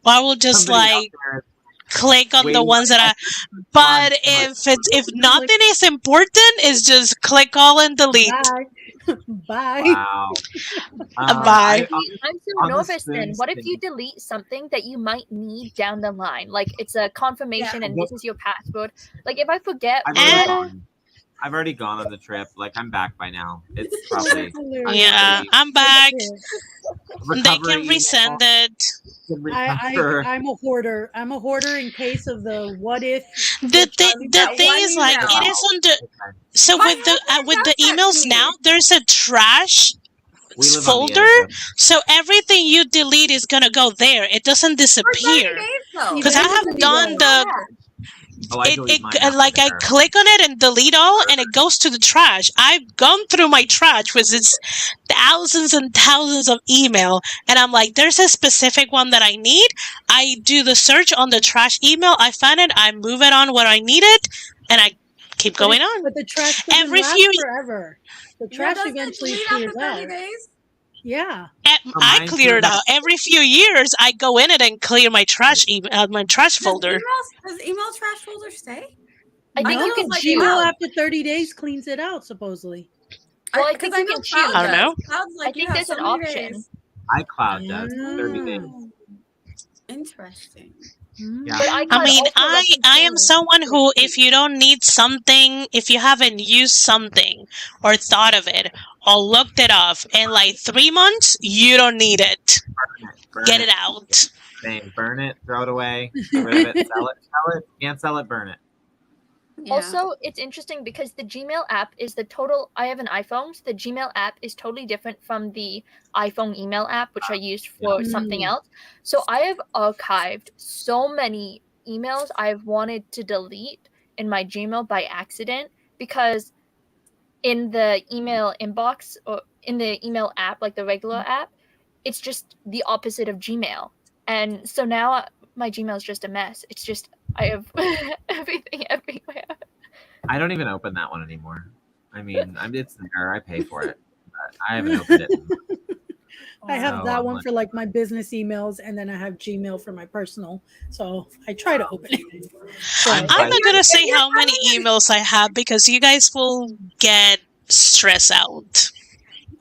Or I will just Somebody out like there click on the waiting ones that on but somebody. if nothing is important, it's just click all and delete. Bye. Bye. Wow. Bye. I'm so on the nervous then. spoons What if thing- you delete something that you might need down the line? Like it's a confirmation and this is your password. Like if I forget I've already gone on the trip. Like I'm back by now. It's probably Yeah, I'm back. They recovery can resend email. it. I'm a hoarder. I'm a hoarder in case of the what if. The that thing one is, like, email. it is on the. So My with the husband does that emails to now, me. there's a trash We live on the folder. edge of- So everything you delete is gonna go there. It doesn't For 30 disappear. days, though. Because I have done the. I delete mine after Like I there. click on it and delete all, and it goes to the trash. I've gone through my trash, which is thousands and thousands of email, and I'm like, there's a specific one that I need. I do the search on the trash email. I find it. I move it on where I need it, and I keep going on. But the trash doesn't Every last few- forever. The trash doesn't it eventually delete clears after 30 out. days? Yeah. I mine clear it clears out every few years. I go in it and clear my trash my trash folder. Does email trash folder stay? I think No, you can like choose. Gmail cloud. after 30 days cleans it out, supposedly. Well, I 'cause think you can Cloud choose. I don't know. does. Cloud's like I think you have there's so an many option. days. iCloud does 30 days. Interesting. Yeah. But I mean, also I lets you am choose. someone who, if you don't need something, if you haven't used something or thought of it or looked it up in like 3 months, you don't need it. Burn Get it out. Same. Burn it, throw it away, get rid of it, sell it. Sell it. Can't sell it, burn it. Yeah. Also, it's interesting because the Gmail app is the total. I have an iPhone, so the Gmail app is totally different from the iPhone email app, which I used for something else. So I have archived so many emails I've wanted to delete in my Gmail by accident because in the email inbox or in the email app, like the regular app, it's just the opposite of Gmail. And so now my Gmail is just a mess. It's just I have everything everywhere. I don't even open that one anymore. I mean, it's there. I pay for it, but I haven't opened it. I have So, that I'm one like- for like my business emails, and then I have Gmail for my personal. So I try to open it. I'm I'm not going to say you're how many emails I have because you guys will get stressed out.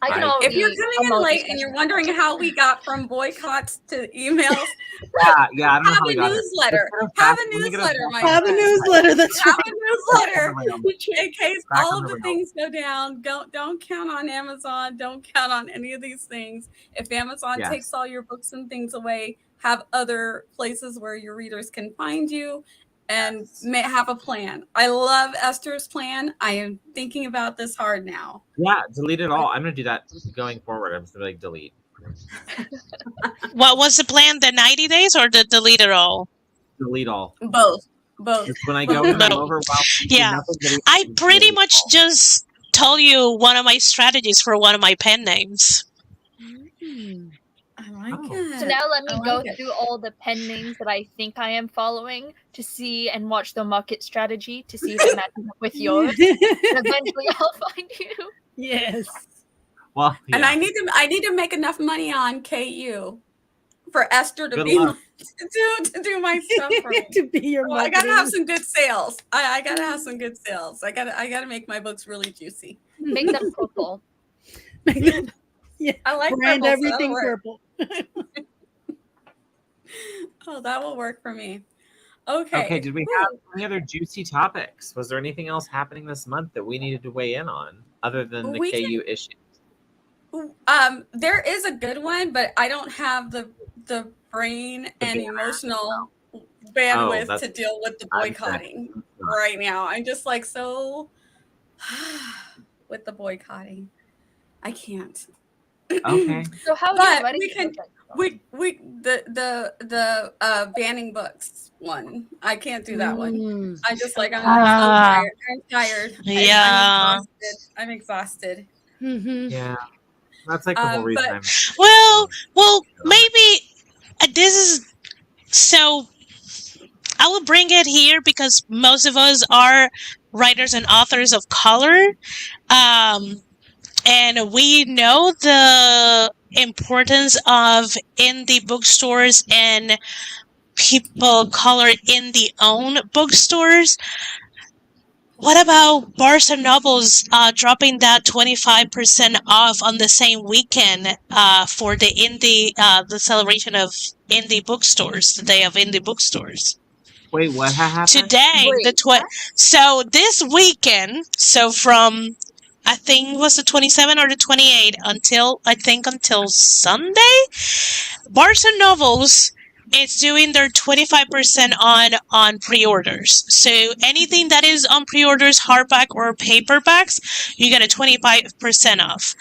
I can Right. already. If you're coming in late and you're wondering how we got from boycotts to emails, Yeah. I don't know have how we a got it. newsletter. Let's Have get a let me get newsletter, my Have a friend. newsletter. That's Have right. a newsletter Back in case Back all on of the the rails. things go down. Don't count on Amazon. Don't count on any of these things. If Amazon Yes. takes all your books and things away, have other places where your readers can find you and may have a plan. I love Esther's plan. I am thinking about this hard now. Yeah, delete it all. I'm gonna do that going forward. I'm just gonna like delete. What was the plan? The 90 days or the delete it all? Delete all. Both. Just when I go and I'm No. overwhelmed. Yeah. nothing but I delete pretty much all. just told you one of my strategies for one of my pen names. I like Oh. it. So now let me I go like it. through all the pen names that I think I am following to see and watch the market strategy to see if it matches up with yours. And eventually I'll find you. Yes. Well, yeah. And I need to make enough money on KU for Esther to Good be luck. to do my stuff for me. To be your Well, I gotta have marketing. some good sales. I gotta have some good sales. I gotta make my books really juicy. Make them purple. I like Brand purple, so that'll everything work. purple. Oh, that will work for me. Okay. Okay, did we have any other juicy topics? Was there anything else happening this month that we needed to weigh in on other than the We KU issue? There is a good one, but I don't have the brain and emotional bandwidth that's- to deal with the I'm boycotting right now. I'm just like so with the boycotting. I can't. Okay. So how are But you writing we can- We the banning books one. I can't do that one. I just like I'm so tired. I'm tired. Yeah. I'm exhausted. Mhm. Yeah. That's like the whole reason but- I'm Well, maybe this is so. I will bring it here because most of us are writers and authors of color, and we know the importance of indie bookstores and people color indie owned bookstores. What about Barnes and Nobles dropping that 25% off on the same weekend for the the celebration of indie bookstores, the day of indie bookstores? Wait, what happened? Today, so this weekend, so from I think it was the 27th or the 28th until Sunday, Barnes and Nobles is doing their 25% on pre-orders. So anything that is on pre-orders, hardback or paperbacks, you get a 25% off.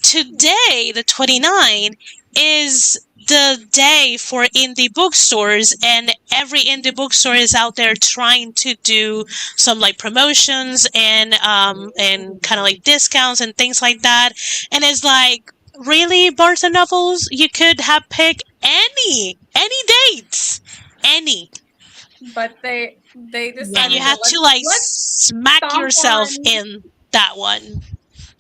Today, the 29th, is the day for indie bookstores, and every indie bookstore is out there trying to do some like promotions and kind of like discounts and things like that. And it's like, really, Barnes and Nobles, you could have picked any dates, any, But they decided and you have to like smack stomp yourself on- in that one.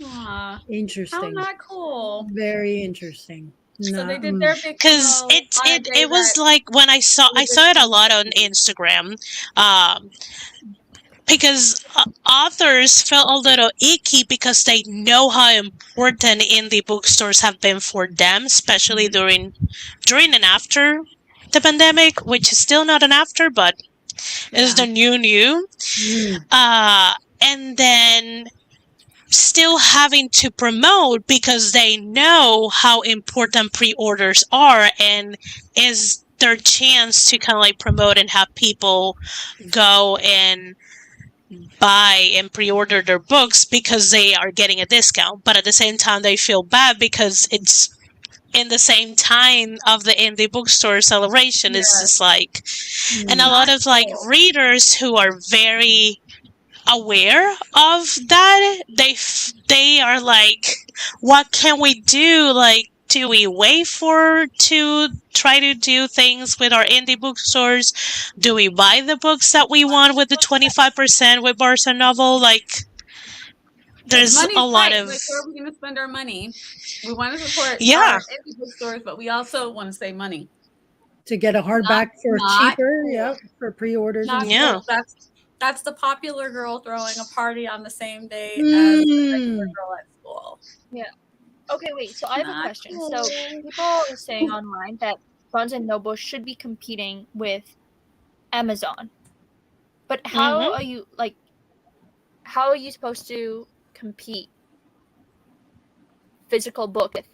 Aw, how Interesting. not cool. Very interesting. So they did their big Because promo on a day it was that- like when I saw it a lot on Instagram, because authors felt a little icky because they know how important indie bookstores have been for them, especially during and after the pandemic, which is still not an after, but is the new. And then still having to promote because they know how important pre-orders are, and is their chance to kind of like promote and have people go and buy and pre-order their books because they are getting a discount. But at the same time, they feel bad because it's in the same time of the indie bookstore celebration. It's just like, and a lot of like readers who are very aware of that, they are like, what can we do? Like, do we wait to try to do things with our indie bookstores? Do we buy the books that we want with the 25% with Barnes and Noble? Like, there's Money's a lot tight. of Like, where are we going to spend our money? We want to support Yeah. our indie bookstores, but we also want to save money. To get a hardback for not cheaper, cool. yeah, for pre-orders. Not and Yeah. cool. That's the popular girl throwing a party on the same day as the regular girl at school. Okay, wait. So I have a Not question. cool. So people are saying online that Barnes and Noble should be competing with Amazon, but how are you like? How are you supposed to compete physical book with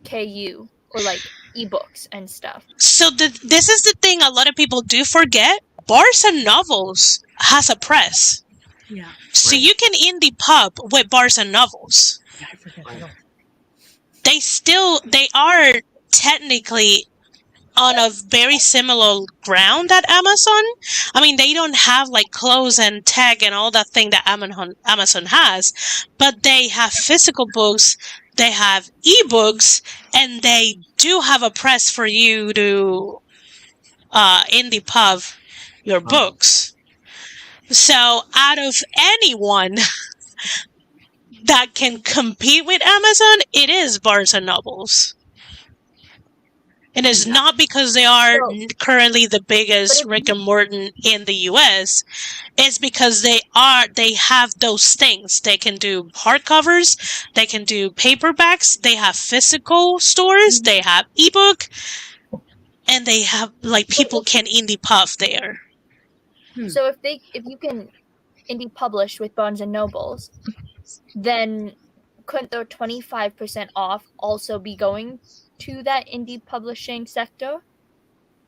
KU or like ebooks and stuff? So this is the thing a lot of people do forget. Barnes and Nobles has a press. Yeah. So Right. you can indie pub with Barnes and Nobles. Yeah, I forget. Right. They are technically on a very similar ground at Amazon. I mean, they don't have like clothes and tag and all that thing that Amazon has, but they have physical books, they have ebooks, and they do have a press for you to indie pub your books. So out of anyone that can compete with Amazon, it is Barnes and Nobles. And it's not because they are currently the biggest brick and mortar in the US. It's because they have those things. They can do hardcovers, they can do paperbacks, they have physical stores, they have ebook, and they have like people can indie pub there. So if you can indie publish with Barnes and Nobles, then couldn't the 25% off also be going to that indie publishing sector?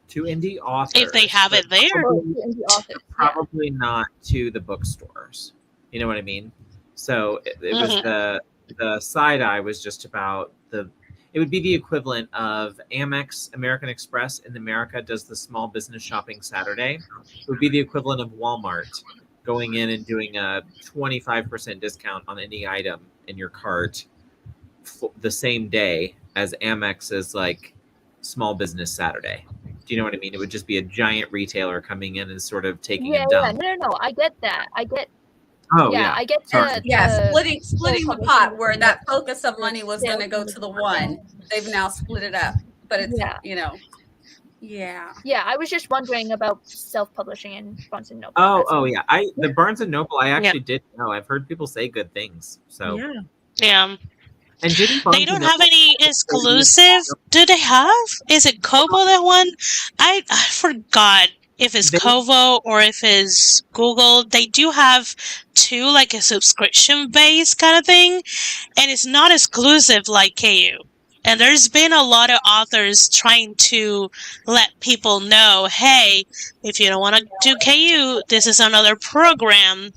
To indie authors. If they have it there. Or to indie authors? Yeah. Probably not to the bookstores. You know what I mean? So it was the side eye was just about it would be the equivalent of Amex, American Express in America does the small business shopping Saturday. It would be the equivalent of Walmart going in and doing a 25% discount on any item in your cart the same day as Amex's like small business Saturday. Do you know what I mean? It would just be a giant retailer coming in and sort of taking a dump. No, I get that. I get I get Sorry. the Splitting the pot where that focus of money was going to go to the one. They've now split it up, but it's Yeah. Yeah, I was just wondering about self-publishing in Barnes and Noble. Oh, That's all. yeah. The Barnes and Noble, I actually did know. I've heard people say good things. So Yeah. Yeah. and didn't They Barnes and don't have Noble any exclusive. Do they have? Is it Kobo that one? I forgot if it's They- Kobo or if it's Google. They do have two, like a subscription based kind of thing, and it's not exclusive like KU. And there's been a lot of authors trying to let people know, hey, if you don't want to do KU, this is another program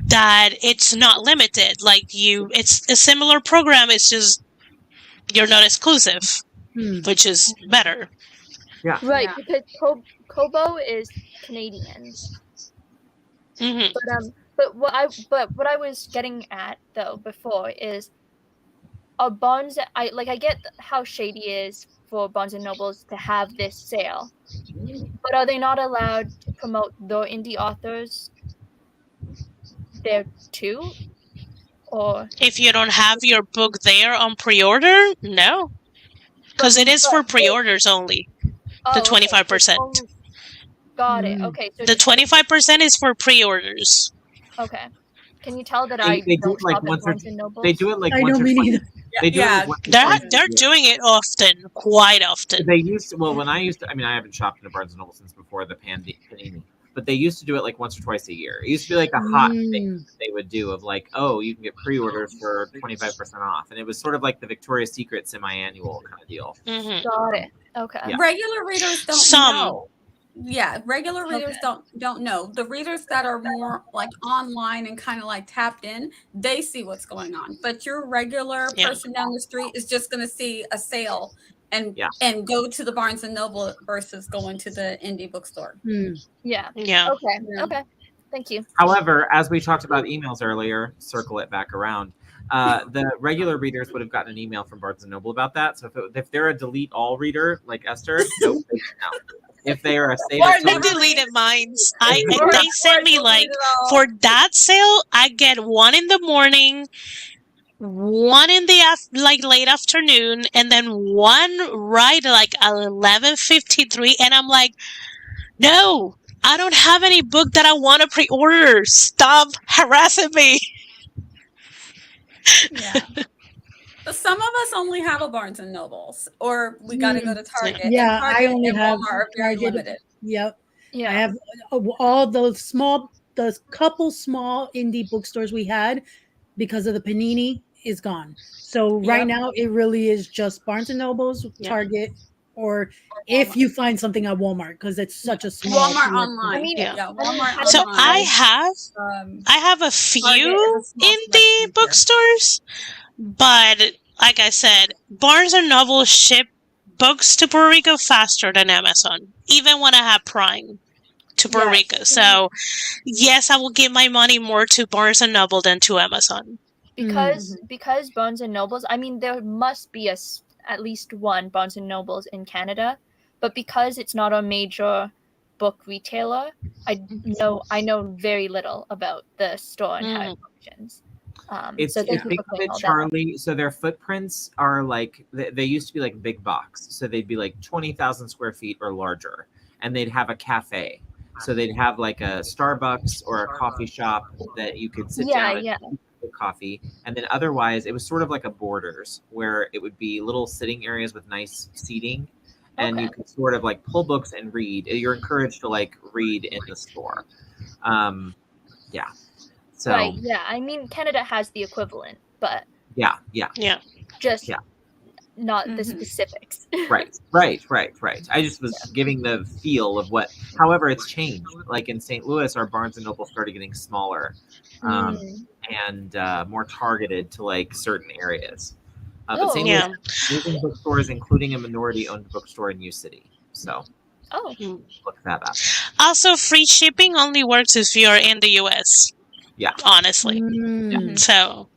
that it's not limited. Like it's a similar program. It's just you're not exclusive, which is better. Yeah. Right, Yeah. because Kobo is Canadian. Hmm. But what I was getting at though before is Barnes. I get how shady it is for Barnes and Nobles to have this sale, but are they not allowed to promote their indie authors there too? Or If you don't have your book there on pre-order, no, because it is for pre-orders only. The 25%. Got it. Okay, so The 25% is for pre-orders. Okay. Can you tell that They do don't it, like, shop at once or- Barnes and Nobles? They do it like I once know or me twice. neither. They do it Yeah. like once or twice a They're year. doing it often, quite often. They used to, well, when I used to, I mean, I haven't shopped in a Barnes and Noble since before the pandemic, but they used to do it like once or twice a year. It used to be like a hot thing that they would do of like, oh, you can get pre-orders for 25% off, and it was sort of like the Victoria's Secret semi-annual kind of deal. Hmm. Got it. Okay. Yeah. Regular readers don't Some. know. Yeah, regular readers don't know. The readers that are more like online and kind of like tapped in, they see what's going on. But your regular person down the street is just going to see a sale and go to the Barnes and Noble versus going to the indie bookstore. Yeah. Yeah. Okay. Okay. Thank you. However, as we talked about emails earlier, circle it back around. The regular readers would have gotten an email from Barnes and Noble about that. So if they're a delete all reader like Esther, nope, they don't. If they are a save I it till- deleted mines. They sent me like for that sale. I get one in the morning, one in the late afternoon, and then one right like 11:53. And I'm like, no, I don't have any book that I want to pre-order. Stop harassing me. Yeah. Some of us only have a Barnes and Nobles, or we got to go to Target. Yeah, And Target I only and have Walmart are very Target. limited. Yep. Yeah. I have all those couple small indie bookstores we had because of the Panini is gone. So right now it really is just Barnes and Nobles, Target, or if you find something at Walmart because it's such a small Walmart selection. online. I mean, Walmart So online. I have a few indie bookstores, but like I said, Barnes and Noble ship books to Puerto Rico faster than Amazon, even when I have Prime to Puerto Rico. So yes, I will give my money more to Barnes and Noble than to Amazon. Because Barnes and Nobles, I mean, there must be at least one Barnes and Nobles in Canada, but because it's not a major book retailer, I know very little about the store and how it functions. It's so thank you think for of clearing it, all that up. Charlie. So their footprints are like they used to be like big box. So they'd be like 20,000 square feet or larger, and they'd have a cafe. So they'd have like a Starbucks or a coffee shop that you could sit down and get coffee, and then otherwise it was sort of like a Borders where it would be little sitting areas with nice seating, and you could sort of like pull books and read. You're encouraged to like read in the store. So Right, yeah. I mean, Canada has the equivalent, but just not the specifics. Right. I just was giving the feel of what. However, it's changed. Like in St. Louis, our Barnes and Noble started getting smaller and more targeted to like certain areas. But St. Louis moving bookstores, including a minority-owned bookstore in U City. So look that up. Also, free shipping only works if you're in the US. Yeah. Honestly. So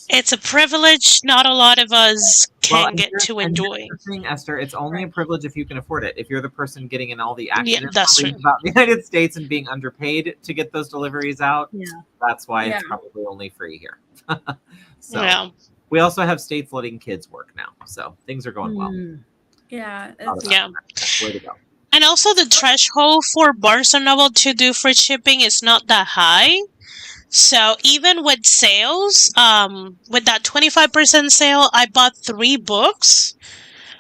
it's a privilege not a lot of us can get to enjoy. The thing, Esther, it's only a privilege if you can afford it. If you're the person getting in all the accidents that's true. about the United States and being underpaid to get those deliveries out, that's why it's probably only free here. So we also have states letting kids work now. So things are going well. Yeah. Yeah. Way to go. And also the threshold for Barnes & Noble to do free shipping is not that high. So even with sales, with that 25% sale, I bought 3 books.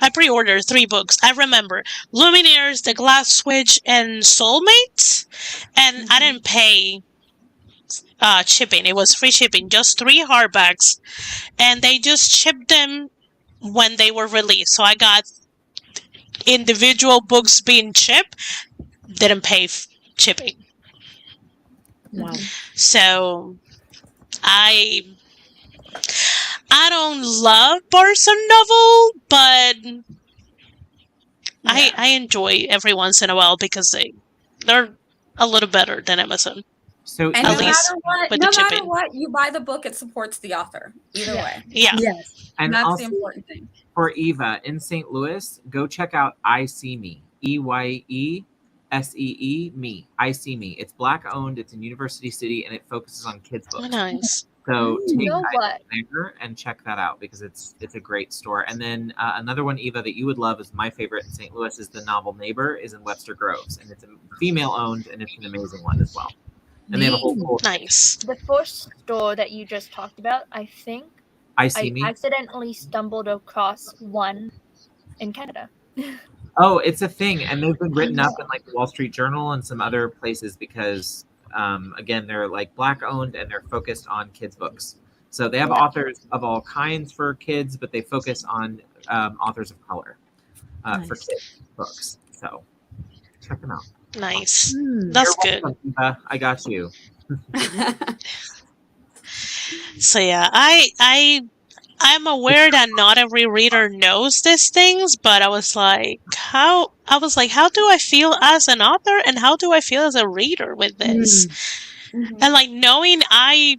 I pre-ordered 3 books. I remember Lumineers, The Glass Switch, and Soulmates. And I didn't pay shipping. It was free shipping, just 3 hardbacks. And they just shipped them when they were released. So I got individual books being shipped, didn't pay shipping. Wow. So I don't love Barnes and Noble, but I enjoy every once in a while because they're a little better than Amazon. So And At no least matter what, with the no matter shipping. what, you buy the book, it supports the author. Either way. Yeah. Yes. and That's also the important thing. for Eva in St. Louis, go check out I See Me. EYESEE Me. I See Me. It's Black owned. It's in University City, and it focuses on kids books. Oh, nice. So take You know what? there and check that out because it's a great store. And then another one, Eva, that you would love is my favorite in St. Louis is The Novel Neighbor is in Webster Groves, and it's a female owned, and it's an amazing one as well. And they have a whole Nice. The first store that you just talked about, I think I See I Me. accidentally stumbled across one in Canada. Oh, it's a thing, and they've been written up in like the Wall Street Journal and some other places because, again, they're like Black owned and they're focused on kids' books. So they have authors of all kinds for kids, but they focus on authors of color for kids' books. So check them out. Nice. Mm. That's You're good. welcome, Eva. I got you. So yeah, I'm aware that not every reader knows these things, but I was like, how do I feel as an author and how do I feel as a reader with this? And like knowing I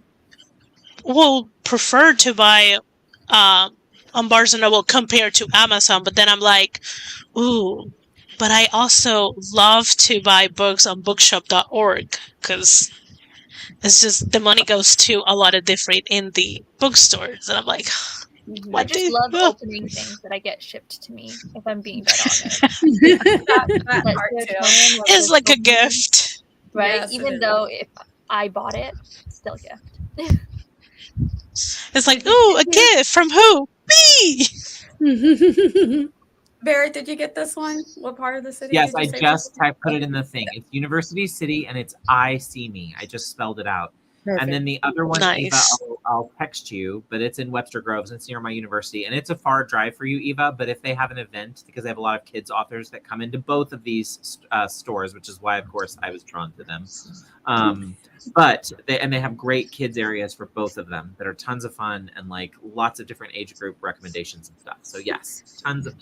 will prefer to buy on Barnes & Noble compared to Amazon, but then I'm like, ooh, but I also love to buy books on bookshop.org because it's just the money goes to a lot of different indie bookstores, and I'm like, I just love opening things that I get shipped to me, if I'm being dead honest. that Like, part there's too. one it's with like a opening, gift. right? Yes, it Even is. though if I bought it, it's still a gift. It's like, ooh, a gift from who? Me. Barrett, did you get this one? What part of the city? Yes, did I you say just this? put it in the thing. It's University City, and it's I See Me. I just spelled it out. Perfect. And then the other one, Nice. Eva, I'll text you, but it's in Webster Groves. It's near my university, and it's a far drive for you, Eva. But if they have an event, because they have a lot of kids authors that come into both of these stores, which is why, of course, I was drawn to them. But they have great kids areas for both of them that are tons of fun and like lots of different age group recommendations and stuff. So yes, tons of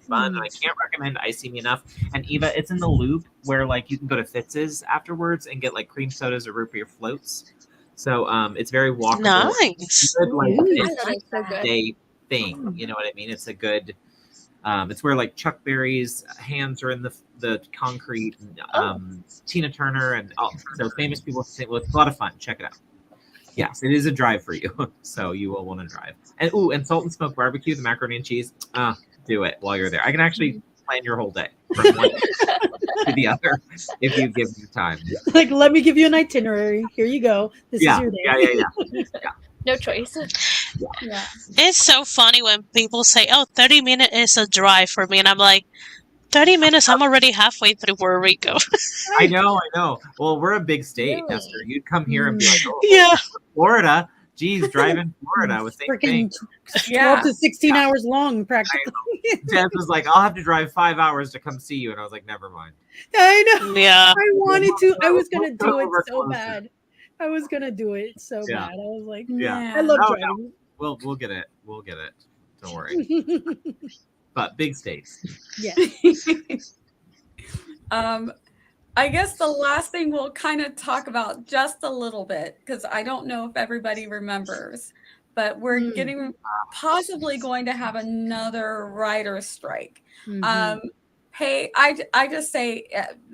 fun. And I can't recommend I See Me enough. And Eva, it's in the Loop where like you can go to Fitz's afterwards and get like cream sodas or root beer floats. So it's very walkable. Nice. Good, like, That is so good. day thing. You know what I mean? It's a good. It's where like Chuck Berry's hands are in the concrete. Tina Turner and so famous people. It's a lot of fun. Check it out. Yes, it is a drive for you, so you will want to drive. And Salt and Smoke Barbecue, the macaroni and cheese. Do it while you're there. I can actually plan your whole day from one to the other if you give me time. Like, let me give you an itinerary. Here you go. This is your day. Yeah. No choice. Yeah. It's so funny when people say, oh, 30 minutes is a drive for me. And I'm like, 30 minutes, I'm already halfway through Boricua. I know. Well, we're a big state, Really? Esther. You'd come here and be like, oh, Yeah. Florida. Geez, driving Florida was same thing. Freaking 12 to 16 hours long, practically. Jess was like, I'll have to drive 5 hours to come see you. And I was like, never mind. I know. Yeah. I wanted to. I was going to do it We're so closer. bad. I was going to do it so Yeah. bad. I was like, Yeah. I love No, driving. We'll get it. Don't worry. But big states. Yeah. I guess the last thing we'll kind of talk about just a little bit, because I don't know if everybody remembers, but we're getting possibly going to have another writer's strike. Hey, I just say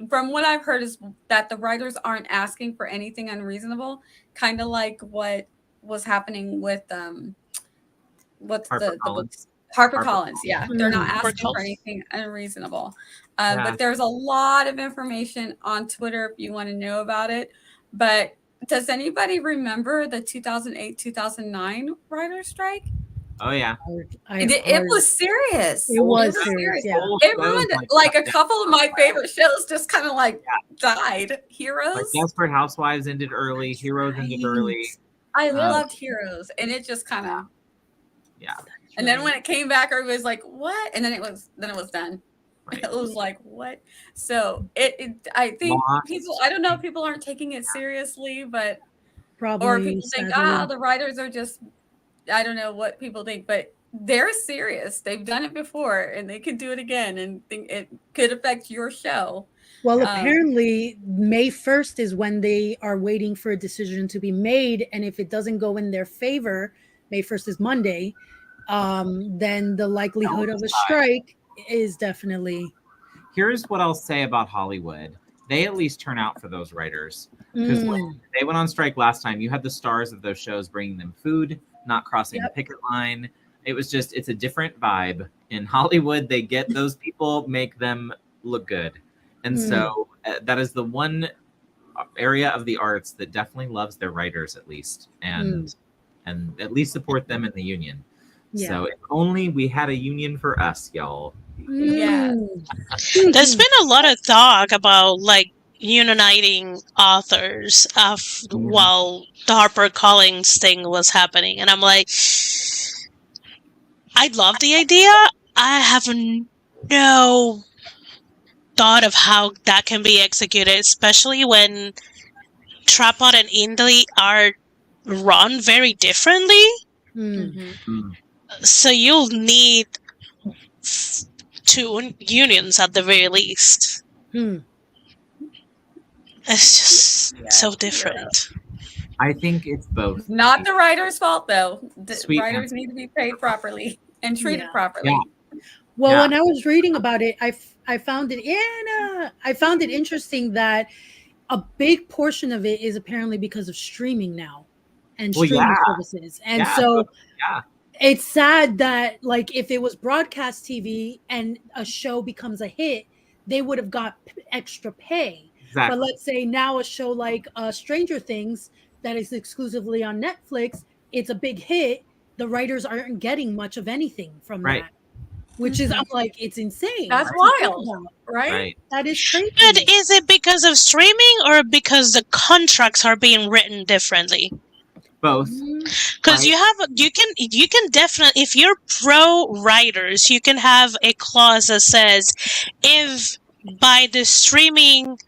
from what I've heard is that the writers aren't asking for anything unreasonable, kind of like what was happening with what's the books HarperCollins, yeah. They're not asking for HarperCollins. anything unreasonable. Yeah. But there's a lot of information on Twitter if you want to know about it. But does anybody remember the 2008-2009 writer's strike? Oh yeah. It was serious. It was serious. Yeah. It ruined like a couple of my favorite shows. Just kind of like died. Heroes. Like Desperate Housewives ended early. Heroes ended early. I loved Heroes, and it just kind of And then when it came back, everybody was like, "What?" And then it was done. Right. It was like, "What?" So I think people. I don't know if people aren't taking it seriously, but probably or people think, the writers are just. I don't know what people think, but they're serious. They've done it before, and they could do it again, and think it could affect your show. Well, apparently May 1st is when they are waiting for a decision to be made, and if it doesn't go in their favor, May 1st is Monday, then the likelihood of a strike is definitely. Here's what I'll say about Hollywood. They at least turn out for those writers. Because when they went on strike last time, you had the stars of those shows bringing them food, not crossing the picket line. It was just, it's a different vibe. In Hollywood, they get those people, make them look good. And so that is the one area of the arts that definitely loves their writers, at least, and at least support them in the union. Yeah. So if only we had a union for us, y'all. Yeah. There's been a lot of talk about like unionizing authors while the HarperCollins thing was happening, and I'm like, I love the idea. I have no thought of how that can be executed, especially when Trapod and Indie are run very differently. So you'll need 2 unions at the very least. It's just so different. I think it's both. Not the writer's fault, though. The writers need to be paid properly and treated properly. Yeah. Well, when I was reading about it, I found it interesting that a big portion of it is apparently because of streaming now and streaming services. And so it's sad that like if it was broadcast TV and a show becomes a hit, they would have got extra pay. Exactly. But let's say now a show like Stranger Things that is exclusively on Netflix, it's a big hit. The writers aren't getting much of anything from that. Which is, I'm like, it's insane. That's wild, right? That is crazy. But is it because of streaming or because the contracts are being written differently? Both. Because you can definitely, if you're pro writers, you can have a clause that says, if by the streaming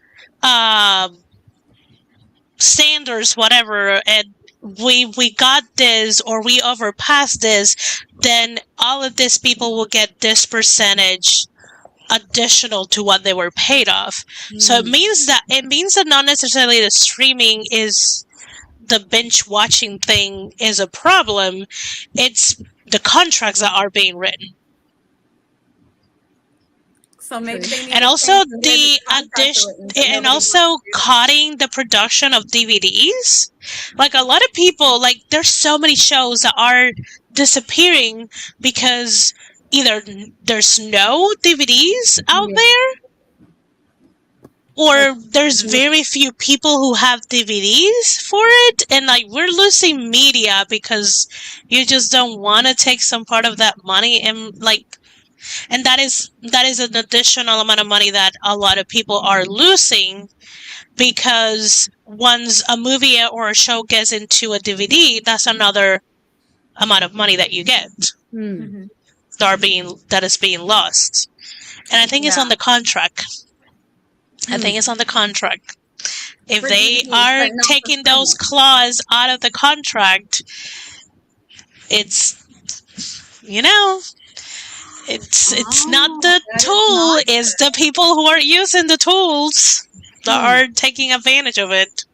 standards, whatever, and we got this or we overpassed this, then all of these people will get this percentage additional to what they were paid off. So it means that not necessarily the streaming is the binge watching thing is a problem. It's the contracts that are being written. So maybe they need and also the addition, and also cutting the production of DVDs. Like a lot of people, like there's so many shows that are disappearing because either there's no DVDs out there, or there's very few people who have DVDs for it, and like we're losing media because you just don't want to take some part of that money and like. And that is an additional amount of money that a lot of people are losing because once a movie or a show gets into a DVD, that's another amount of money that you get that is being lost. And I think it's on the contract. I think it's on the contract. If they are taking those clauses out of the contract, it's, it's not the tool, it's the people who are using the tools that are taking advantage of it.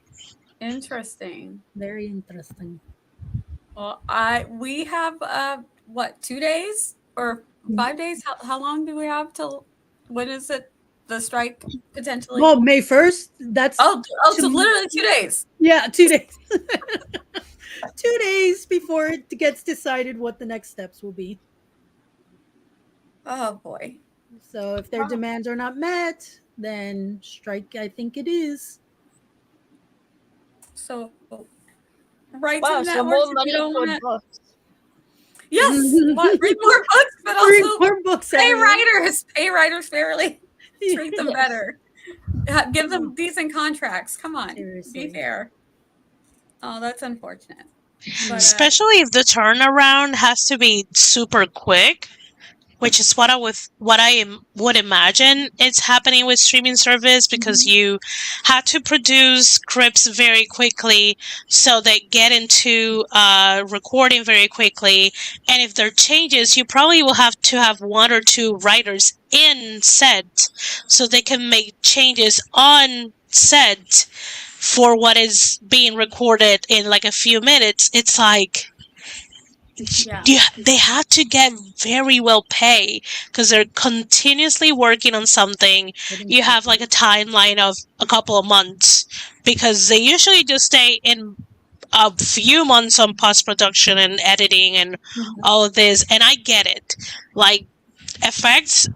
Interesting. Very interesting. Well, we have 2 days or 5 days? How long do we have till when is it the strike potentially? Well, May 1st. That's so literally 2 days. Yeah, 2 days. 2 days before it gets decided what the next steps will be. Oh boy. So if their demands are not met, then strike, I think it is. So right Wow, to the so networks more if you money don't for want to. books. Yes, read more books, but Read also more books. pay Ariel. writers fairly. Treat them Yes. better. Give them decent contracts. Come on, Seriously. be fair. Oh, that's unfortunate. But Especially if the turnaround has to be super quick, which is what would imagine it's happening with streaming service, because you had to produce scripts very quickly, so they get into recording very quickly. And if there are changes, you probably will have to have one or two writers in set so they can make changes on set for what is being recorded in like a few minutes. It's like yeah, they have to get very well paid because they're continuously working on something. You have like a timeline of a couple of months, because they usually just stay in a few months on post-production and editing and all of this. And I get it, like effects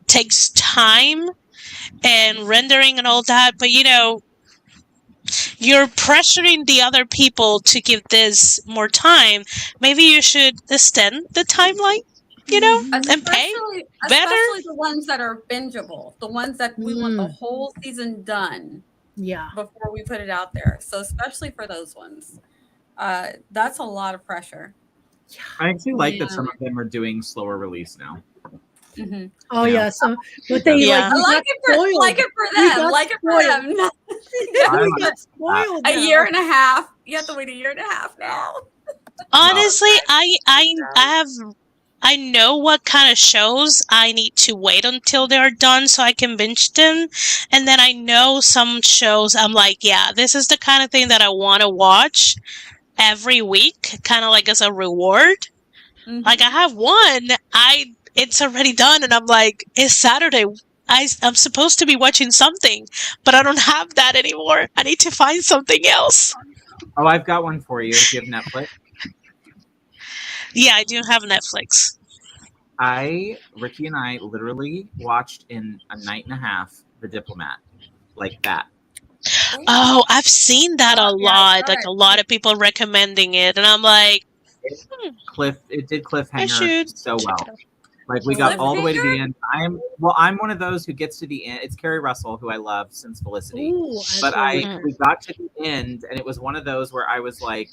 takes time and rendering and all that, but you're pressuring the other people to give this more time. Maybe you should extend the timeline, and pay better. especially the ones that are bingeable, the ones that we want the whole season done. Yeah. Before we put it out there. So especially for those ones, that's a lot of pressure. I actually like that some of them are doing slower release now. Mm-hmm. Oh Yeah. yeah, so but they Yeah. I like it for them. We Like got it for them. I we like got spoiled. A now. year and a half. You have to wait a year and a half now. Honestly, I know what kind of shows I need to wait until they're done so I can binge them. And then I know some shows I'm like, yeah, this is the kind of thing that I want to watch every week, kind of like as a reward. Mhm. Like I have one, it's already done, and I'm like, it's Saturday. I'm supposed to be watching something, but I don't have that anymore. I need to find something else. Oh, I've got one for you if you have Netflix. Yeah, I do have Netflix. Ricky and I literally watched in a night and a half The Diplomat. Like that. Oh, I've seen that a Yeah, lot. I Like saw a it. lot of people recommending it, and I'm like, It did I cliffhanger should so check well. it out. Like we got all the way to the Cliffhanger? end. I'm one of those who gets to the end. It's Carrie Russell, who I love since Felicity. Ooh, But Mhm. we got to the end, and it was one of those where I was like,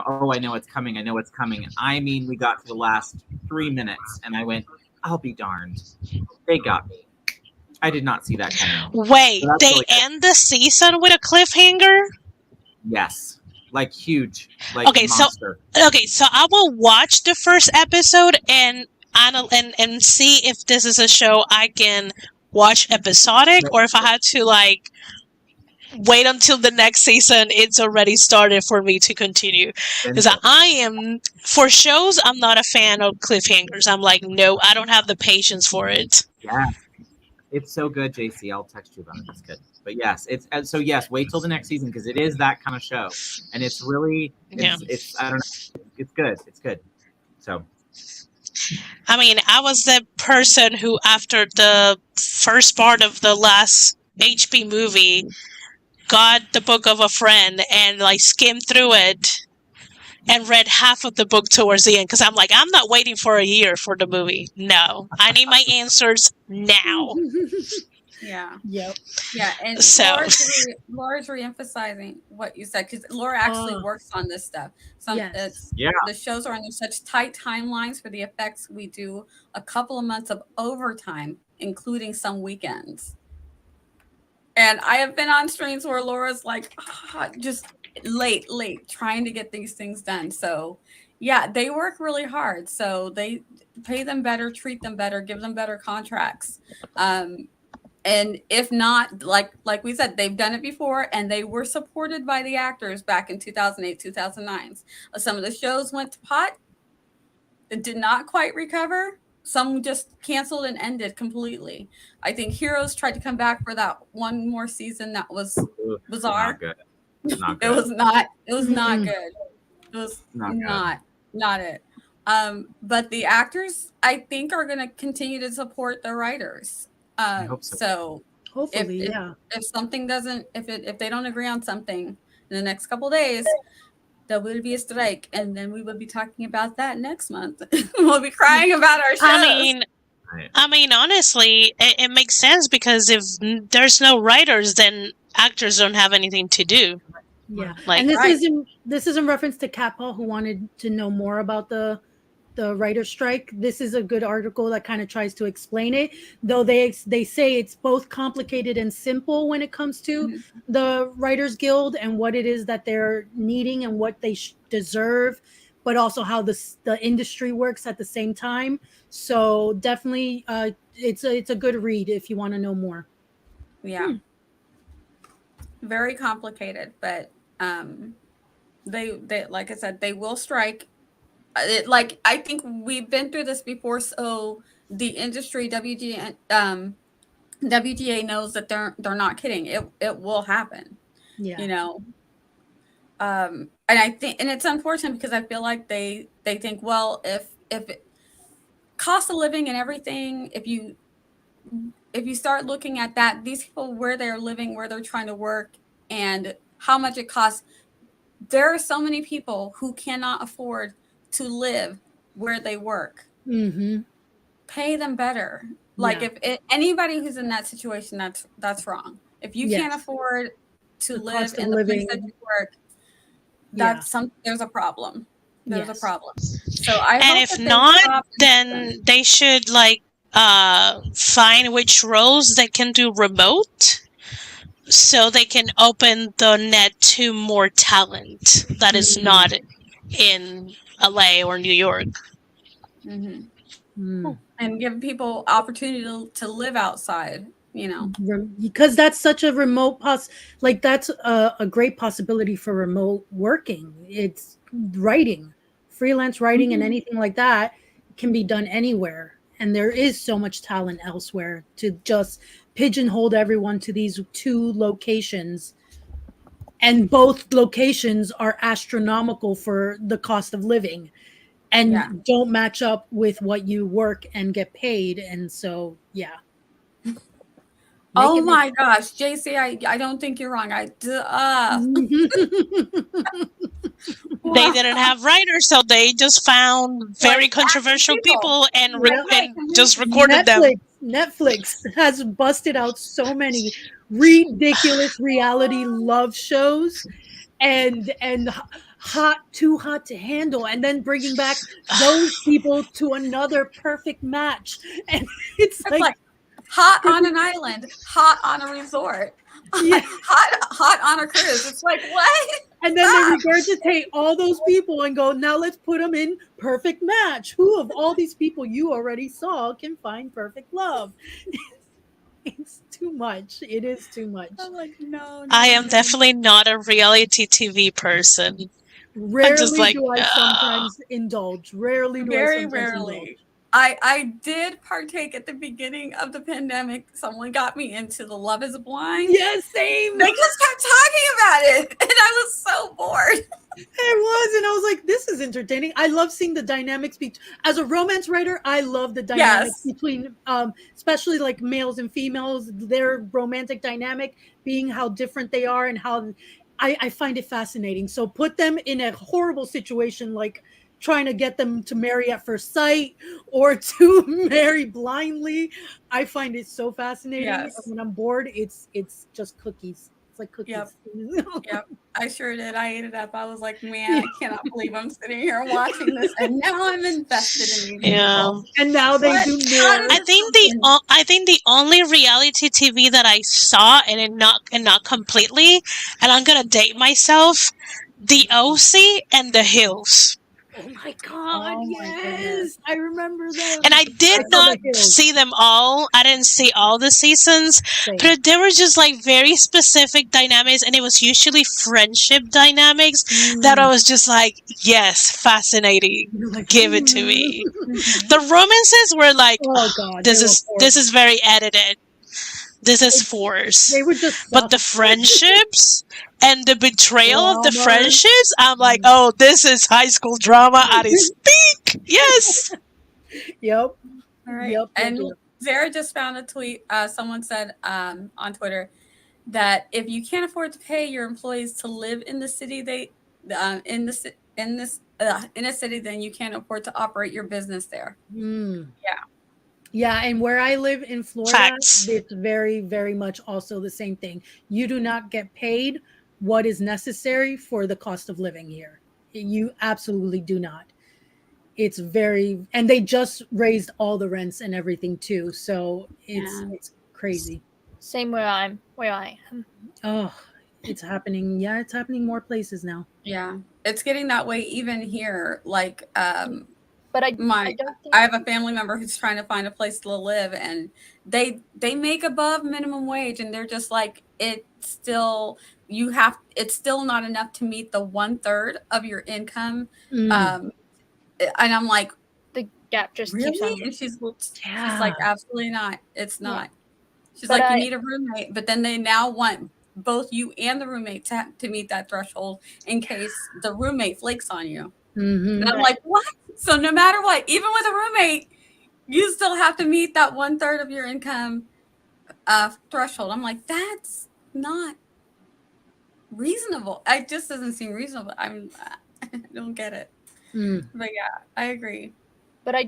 oh, I know it's coming. I know it's coming. And I mean, we got to the last 3 minutes, and I went, I'll be darned. They got me. I did not see that coming. Wait, So that's they really good. end the season with a cliffhanger? Yes, like huge, like Okay, monster. So I will watch the first episode and see if this is a show I can watch episodic, or if I had to like wait until the next season it's already started for me to continue. Because I am, for shows, I'm not a fan of cliffhangers. I'm like, no, I don't have the patience for it. Yeah, it's so good, JC. I'll text you about it. It's good. But yes, yes. Wait till the next season because it is that kind of show, and it's really, it's I don't know, it's good. It's good. So. I mean, I was the person who, after the first part of the last HP movie, got the book of a friend and like skimmed through it and read half of the book towards the end, because I'm like, I'm not waiting for a year for the movie. No, I need my answers now. Yeah. Yep. Yeah, and So- Laura's re-emphasizing what you said, because Laura actually works on this stuff. Yes. The shows are under such tight timelines for the effects. We do a couple of months of overtime, including some weekends. And I have been on streams where Laura's like, just late, trying to get these things done. So yeah, they work really hard. So they pay them better, treat them better, give them better contracts. And if not, like we said, they've done it before, and they were supported by the actors back in 2008, 2009. Some of the shows went to pot. It did not quite recover. Some just canceled and ended completely. I think Heroes tried to come back for that one more season. That was bizarre. Not good. Not It good. was not. It was not good. It was Not good. not it. But the actors, I think, are going to continue to support the writers. I hope so. So Hopefully, if something doesn't, if they don't agree on something in the next couple of days, there will be a strike, and then we will be talking about that next month. We'll be crying about our shows. I mean, honestly, it makes sense because if there's no writers, then actors don't have anything to do. Yeah, Like, and this is in reference to Cat Paul, who wanted to know more about the writer's strike. This is a good article that kind of tries to explain it, though they say it's both complicated and simple when it comes to the Writers Guild and what it is that they're needing and what they deserve, but also how the industry works at the same time. So definitely, it's a good read if you want to know more. Yeah. Very complicated, but they like I said, they will strike. I think we've been through this before, so the industry, WGA knows that they're not kidding. It will happen. Yeah. You know. And I think, and it's unfortunate because I feel like they think, well, if cost of living and everything, if you start looking at that, these people, where they're living, where they're trying to work, and how much it costs, there are so many people who cannot afford to live where they work. Mm-hmm. Pay them better. Like if anybody who's in that situation, that's wrong. If you can't afford to live in the place that you work, there's a problem. There's a problem. So and if not, then they should find which roles they can do remote, so they can open the net to more talent that is not in LA or New York. And give people opportunity to live outside, you know, because that's such a remote that's a great possibility for remote working. It's writing, freelance writing, and anything like that can be done anywhere. And there is so much talent elsewhere. To just pigeonhole everyone to these two locations, and both locations are astronomical for the cost of living and don't match up with what you work and get paid. And so, oh my gosh, JC, I don't think you're wrong. They didn't have writers, so they just found very controversial people and just recorded them. Netflix has busted out so many ridiculous reality love shows and too hot to handle, and then bringing back those people to another perfect match. And it's like hot on an island, hot on a resort, hot on a cruise. It's like, what? And then they regurgitate all those people and go, now let's put them in perfect match. Who of all these people you already saw can find perfect love? It's too much. It is too much. I'm like, no. I am definitely not a reality TV person. Rarely do I sometimes indulge. Rarely. I did partake at the beginning of the pandemic. Someone got me into the Love is Blind. Yes, same. They just kept talking about it, and I was so bored. It was, and I was like, this is entertaining. I love seeing the dynamics as a romance writer. I love the dynamics between especially like males and females, their romantic dynamic being how different they are, and how I find it fascinating. So put them in a horrible situation like trying to get them to marry at first sight or to marry blindly. I find it so fascinating. When I'm bored, it's just cookies. It's like cookies. Yep. I sure did. I ate it up. I was like, man, I cannot believe I'm sitting here watching this, and now I'm invested in these people. And now they do more. I think the only reality TV that I saw, and not completely, and I'm gonna date myself, The OC and The Hills. Oh my God, yes. I remember that. And I did not see them all. I didn't see all the seasons. But there were just like very specific dynamics. And it was usually friendship dynamics that I was just like, yes, fascinating. Give it to me. The romances were like, oh God, this is very edited. this is force. They would just But the suck. friendships and the betrayal of the Drama. friendships, I'm like, oh, this is high school drama at its peak. Yes. Yep. All right. Yep, And yep. Zara just found a tweet. Someone said on Twitter that if you can't afford to pay your employees to live in the city in a city, then you can't afford to operate your business there. Mm. Yeah. Yeah, and where I live in Florida, Facts. it's very, very much also the same thing. You do not get paid what is necessary for the cost of living here. You absolutely do not. It's very, and they just raised all the rents and everything too. So it's crazy. Same where I am. Oh, it's happening. Yeah, it's happening more places now. Yeah. It's getting that way even here. Like, But I don't think I have a family member who's trying to find a place to live, and they make above minimum wage, and they're just like, it's still not enough to meet the 1/3 of your income. Mm. And I'm like, the gap just keeps really? on. And she's Yeah. like, absolutely not. It's not. She's But like, you need a roommate, but then they now want both you and the roommate to meet that threshold in case the roommate flakes on you. Mhm. And I'm like, what? So no matter what, even with a roommate, you still have to meet that 1/3 of your income threshold. I'm like, that's not reasonable. It just doesn't seem reasonable. I don't get it. Mm. But yeah, I agree. But I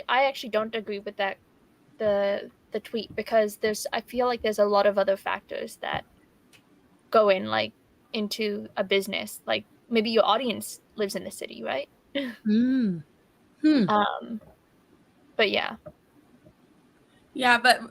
actually don't agree with that the tweet, because I feel like there's a lot of other factors that go in, like, into a business. Like, maybe your audience lives in the city, right? Mm. But yeah. Yeah, but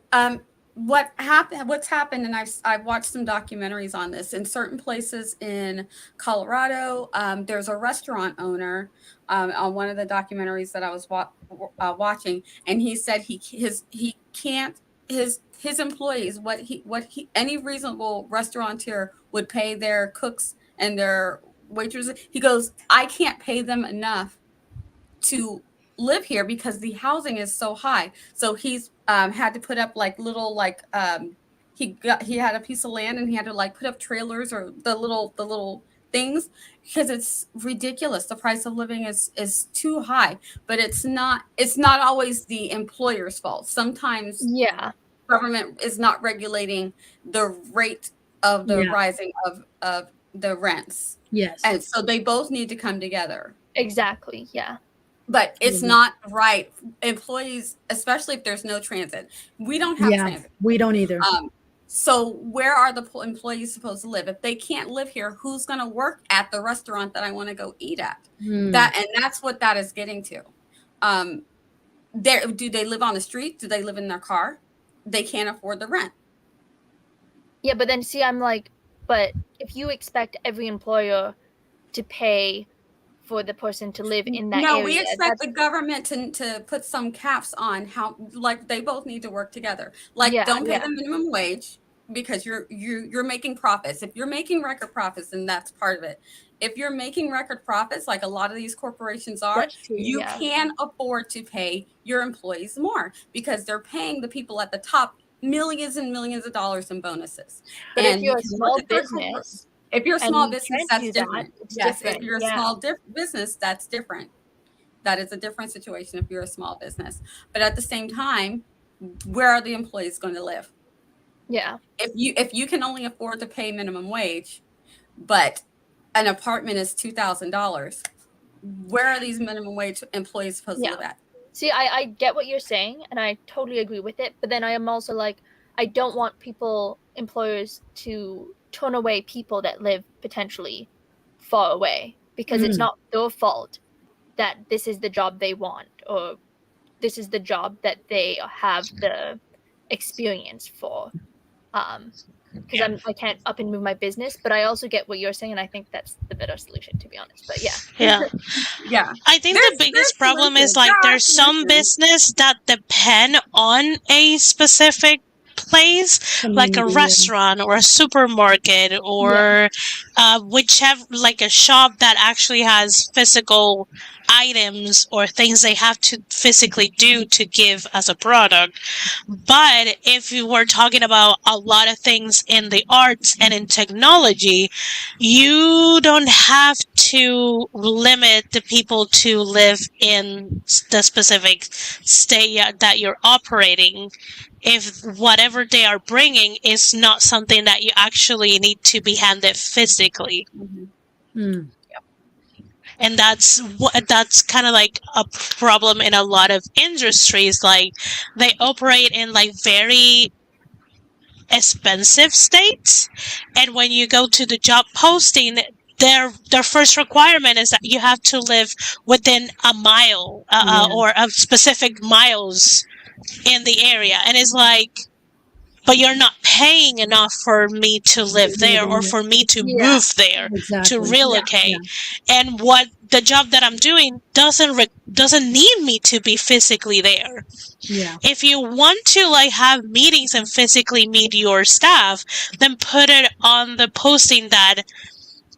what's happened, and I've watched some documentaries on this. In certain places in Colorado, there's a restaurant owner on one of the documentaries that I was watching, and he said he can't his employees what he any reasonable restaurateur would pay their cooks and their waitresses. He goes, I can't pay them enough to live here because the housing is so high. So he's had to put up like little he had a piece of land and he had to like put up trailers or the little things because it's ridiculous. The price of living is too high, but it's not always the employer's fault. Sometimes government is not regulating the rate of the rising of the rents. Yes. And so they both need to come together. Exactly. Yeah. But it's not right. Employees, especially if there's no transit. We don't have transit. We don't either. So where are the employees supposed to live? If they can't live here, who's going to work at the restaurant that I want to go eat at? That's what that is getting to. Do they live on the street? Do they live in their car? They can't afford the rent. Yeah, but then see, I'm like, but if you expect every employer to pay for the person to live in that area. No, we expect the government to put some caps on how, like, they both need to work together. Like, don't pay them minimum wage because you're making profits. If you're making record profits, then that's part of it. If you're making record profits, like a lot of these corporations are, you can afford to pay your employees more because they're paying the people at the top millions and millions of dollars in bonuses. But if you're a small business, if you're a small business, that's different. Yes, if you're a small business, that's different. That is a different situation if you're a small business. But at the same time, where are the employees going to live? Yeah. If you can only afford to pay minimum wage, but an apartment is $2,000, where are these minimum wage employees supposed to live at? See, I get what you're saying, and I totally agree with it. But then I am also like, I don't want employers to turn away people that live potentially far away because it's not their fault that this is the job they want or this is the job that they have the experience for. Because I can't up and move my business, but I also get what you're saying, and I think that's the better solution, to be honest. But yeah. I think the biggest problem is like there's some business that depend on a specific place, like a Community, restaurant or a supermarket or whichever, like a shop that actually has physical items or things they have to physically do to give as a product. But if you were talking about a lot of things in the arts and in technology, you don't have to limit the people to live in the specific state that you're operating if whatever they are bringing is not something that you actually need to be handed physically. Mm. And that's kind of like a problem in a lot of industries. Like they operate in like very expensive states, and when you go to the job posting, their first requirement is that you have to live within a mile or a specific miles in the area, and it's like, but you're not paying enough for me to live there or for me to move there, to relocate. And what the job that I'm doing doesn't need me to be physically there. Yeah. If you want to like have meetings and physically meet your staff, then put it on the posting that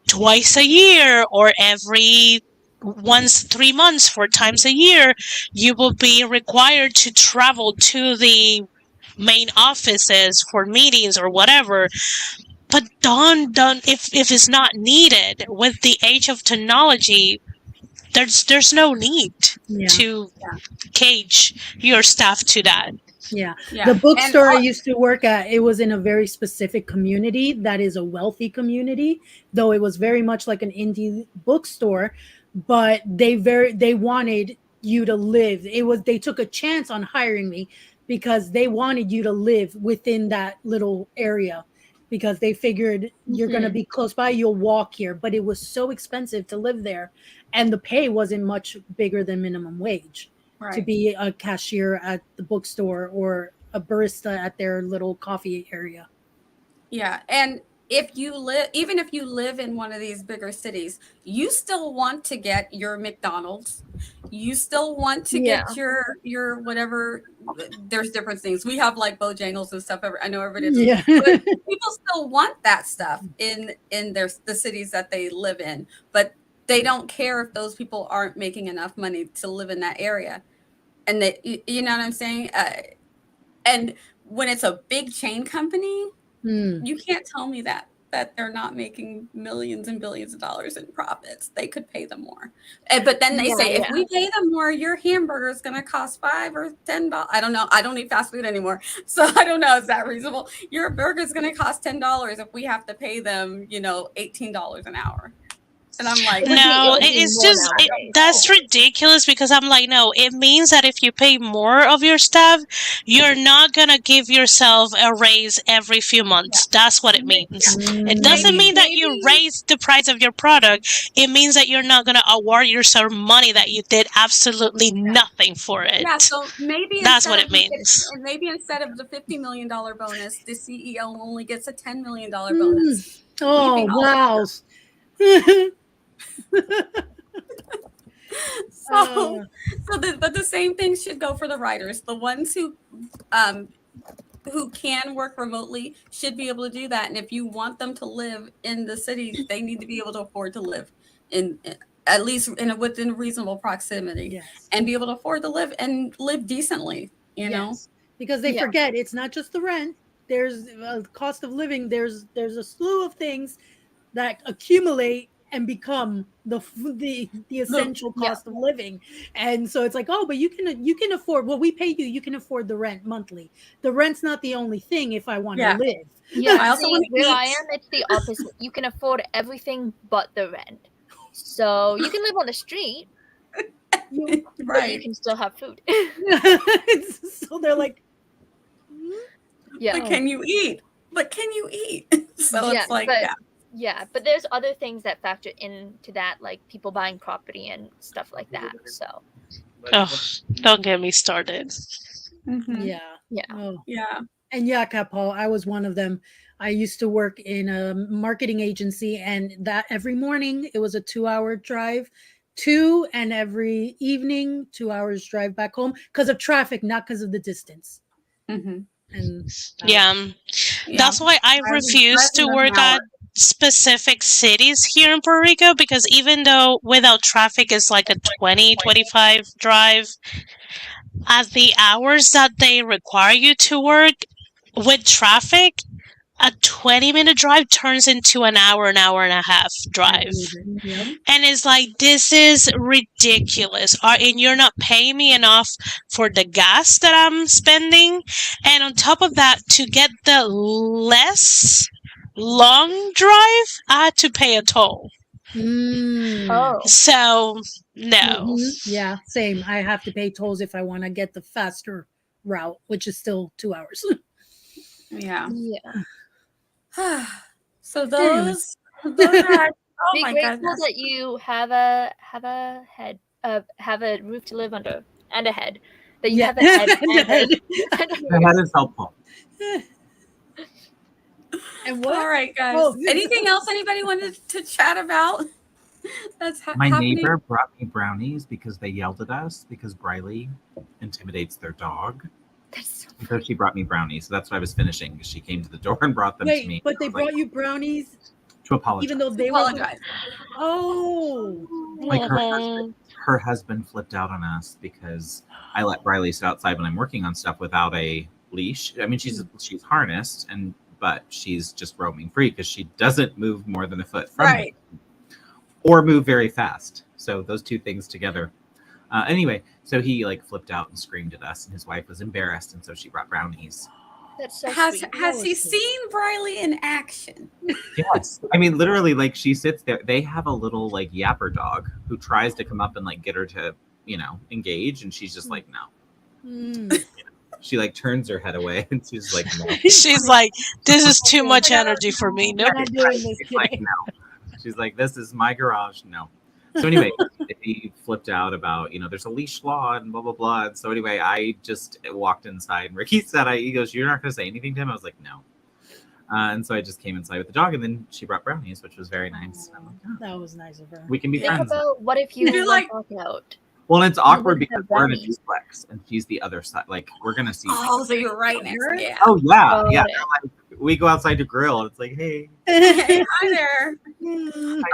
twice a year or every once 3 months, 4 times a year, you will be required to travel to the main offices for meetings or whatever. But don't if it's not needed. With the age of technology, there's no need to cage your staff to that. Yeah. Yeah. The bookstore I And used to work at, it was in a very specific community that is a wealthy community, though it was very much like an indie bookstore, but they wanted you to live. They took a chance on hiring me because they wanted you to live within that little area because they figured you're going to be close by, you'll walk here, but it was so expensive to live there and the pay wasn't much bigger than minimum wage. To be a cashier at the bookstore or a barista at their little coffee area. Yeah. And even if you live in one of these bigger cities, you still want to get your McDonald's. You still want to get your whatever. There's different things. We have like Bojangles and stuff. I know everybody does. Yeah. But people still want that stuff in the cities that they live in. But they don't care if those people aren't making enough money to live in that area. And you know what I'm saying? And when it's a big chain company, you can't tell me that they're not making millions and billions of dollars in profits. They could pay them more. But then they say, if we pay them more, your hamburger is going to cost $5 or $10. I don't know. I don't eat fast food anymore. So I don't know. Is that reasonable? Your burger is going to cost $10 if we have to pay them, $18 an hour. And I'm like, no, it's just that's ridiculous because I'm like, no, it means that if you pay more of your staff, you're not gonna give yourself a raise every few months. That's what it means. It doesn't mean that you raise the price of your product. It means that you're not gonna award yourself money that you did absolutely nothing for it. Yeah, so maybe that's what it means. And maybe instead of the $50 million bonus, the CEO only gets a $10 million bonus. Oh, wow. But the same thing should go for the writers. The ones who can work remotely should be able to do that. And if you want them to live in the city, they need to be able to afford to live in at least within reasonable proximity, and be able to afford to live decently. You know, because they forget it's not just the rent. There's a cost of living. There's a slew of things that accumulate and become the essential cost of living. And so it's like, oh, but you can afford, well, we pay you can afford the rent monthly. The rent's not the only thing if I want to live. I also want to where I am, it's the opposite. You can afford everything but the rent. So you can live on the street, but you can still have food. So they're like, but can you eat? So it's like, yeah, but there's other things that factor into that, like people buying property and stuff like that. So, don't get me started. Yeah. And Paul, I was one of them. I used to work in a marketing agency, and that every morning it was a 2-hour drive and every evening 2 hours drive back home because of traffic, not because of the distance. And Yeah. That's why I refuse to work at specific cities here in Puerto Rico, because even though without traffic it's like a 20-25 drive, at the hours that they require you to work with traffic, a 20-minute drive turns into an hour and a half drive. Yep. And it's like, this is ridiculous. And you're not paying me enough for the gas that I'm spending. And on top of that, to get the less long drive, I had to pay a toll. Oh. So, no. Yeah, same. I have to pay tolls if I want to get the faster route, which is still 2 hours. Yeah. Yeah. So those are, oh Be my grateful goodness. that you have a head, have a roof to live under, and a head. That you Yeah. have a head. And a head. The head is helpful. And what? All right, guys. Oh. Anything else anybody wanted to chat about? That's My happening. neighbor brought me brownies because they yelled at us because Briley intimidates their dog. That's so And so she brought me brownies. So that's what I was finishing, because she came to the door and brought them to me. Wait, but they I was like, brought you brownies to apologize. even though they Apologize. were. Oh. Like her Mhm. husband, her husband flipped out on us because I let Briley sit outside when I'm working on stuff without a leash. I mean, she's harnessed, but she's just roaming free because she doesn't move more than a foot from Right. me, or move very fast. So those two things together. Anyway, so he like flipped out and screamed at us, and his wife was embarrassed, and so she brought brownies. That's so Has sweet. he seen Briley in action? Yes, I mean literally, like she sits there. They have a little like yapper dog who tries to come up and like get her to engage, and she's just like no. Mm. She like turns her head away, and she's like no. She's like, this is too much energy for me. No. I'm not doing this She's like today. no. She's like, this is my garage. No. So anyway, he flipped out about, there's a leash law and blah, blah, blah. And so anyway, I just walked inside, and Ricky said, he goes, you're not going to say anything to him? I was like, no. And so I just came inside with the dog, and then she brought brownies, which was very nice. I'm like, oh, That was nice of her. we can be Think friends. about what if you You're like like- walk out. Well, and it's awkward wouldn't have because we're in a brownies. duplex, and she's the other side. Like, we're going to see. Oh, so you're right next to me. Oh, yeah. Oh, Yeah. yeah. Like, we go outside to grill, and it's like, hey. Hey, hi there.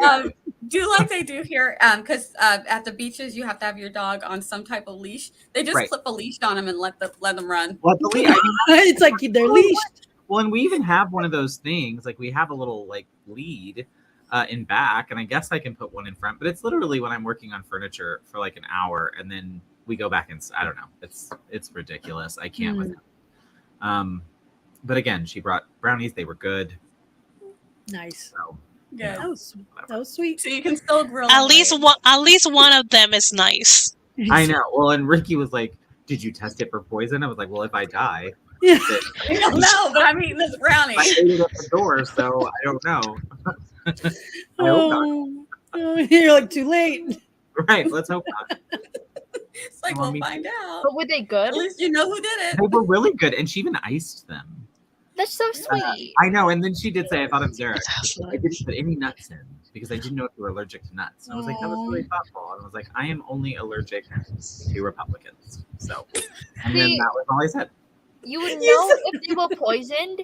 Hi, Do like they do here, because at the beaches you have to have your dog on some type of leash. They just Right. clip a leash on them and let them run. Well, I mean, It's like they're leashed. well, and we even have one of those things. Like, we have a little like lead in back, and I guess I can put one in front. But it's literally when I'm working on furniture for like an hour, and then we go back and I don't know. It's ridiculous. I can't with it. But again, she brought brownies. They were good. Nice. So Good. That was sweet. So you can still grill. At them least later. one of them is nice. I know. Well, and Ricky was like, "Did you test it for poison?" I was like, "Well, if I die, Yeah. I don't know, but I'm eating this brownie. I ate it at the door, so I don't know." I hope not. Oh, you're like too late. Right? Let's hope not. It's like Well, we'll me find out. But were they At good? least you know who did it. They were really good, and she even iced them. That's so sweet. I know, and then she did say, "I thought of Zara. I didn't put any nuts in because I didn't know if you were allergic to nuts." And I was like, "That was really thoughtful." And I was like, "I am only allergic to Republicans." So, and then See- that was all I said. You would know if they were poisoned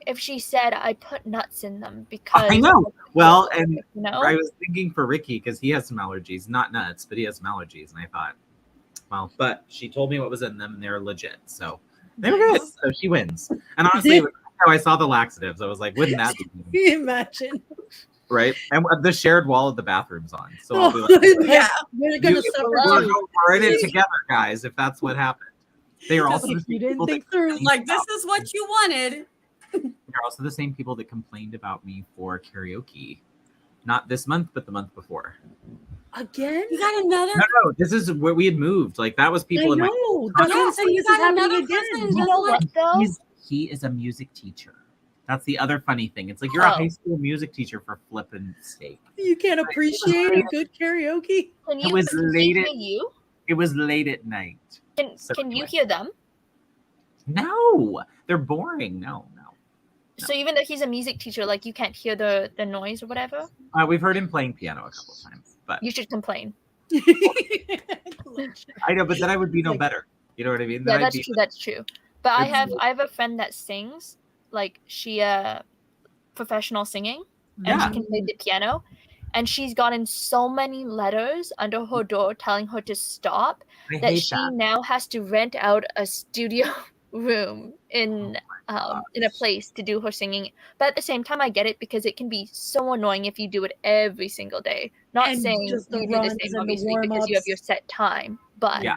if she said I put nuts in them because I know. Well, and you know. I was thinking for Ricky because he has some allergies, not nuts, but he has some allergies, and I thought, well, but she told me what was in them, and they're legit, so they were good. So she wins. And honestly, how I saw the laxatives, I was like, wouldn't that be Can you imagine? right? And the shared wall of the bathroom's on, so I'll be Oh, like, Yeah. We're gonna You- suffer we're, too. we're in it together, guys. If that's what happened, they are also the You same didn't people think that through. Like, this is what you wanted. they're also the same people that complained about me for karaoke, not this month, but the month before. Again? You got another. No, this is where we had moved. Like that was I people in my. know. That's Yeah, what I'm so saying. you This is got another happening person. again. You know what though? He is a music teacher. That's the other funny thing. It's like you're a Oh. high school music teacher for flipping steak. You can't appreciate a good karaoke. Can It you was can late they at- hear you? It was late at night. Can So can you anyway. hear them? No, they're boring. No. So even though he's a music teacher, like you can't hear the noise or whatever, We've heard him playing piano a couple times, but you should complain. I know. But then I would be no better. You know what I mean? Then Yeah, I'd that's be, true. That's true. But I It's- have a friend that sings, like she professional singing, and Yeah. she can play the piano. And she's gotten so many letters under her door telling her to stop I that hate she that. now has to rent out a studio room in a place to do her singing. But at the same time, I get it because it can be so annoying if you do it every single day. Not And saying just the you do the runs same and the obviously because you have your warm-ups. set time, but Yeah.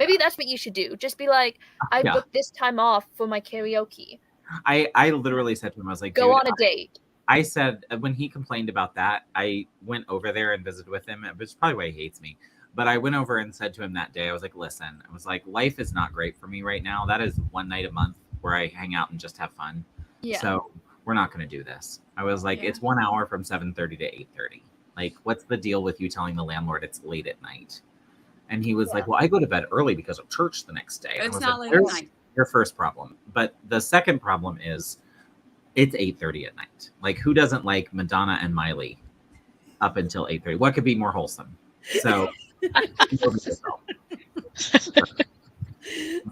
maybe that's what you should do. Just be like, I Yeah. booked this time off for my karaoke. I literally said to him, I was like, Go dude, on a date. I said when he complained about that, I went over there and visited with him, which is probably why he hates me. But I went over and said to him that day, I was like, listen, I was like, life is not great for me right now. That is one night a month where I hang out and just have fun. Yeah. So we're not going to do this. I was like, Yeah. it's 1 hour from 7:30 to 8:30. Like, what's the deal with you telling the landlord it's late at night? And he was like, well, I go to bed early because of church the next day. And I It's was not like, late at there's night. your first problem. But the second problem is it's 8:30 at night. Like, who doesn't like Madonna and Miley up until 8:30? What could be more wholesome? So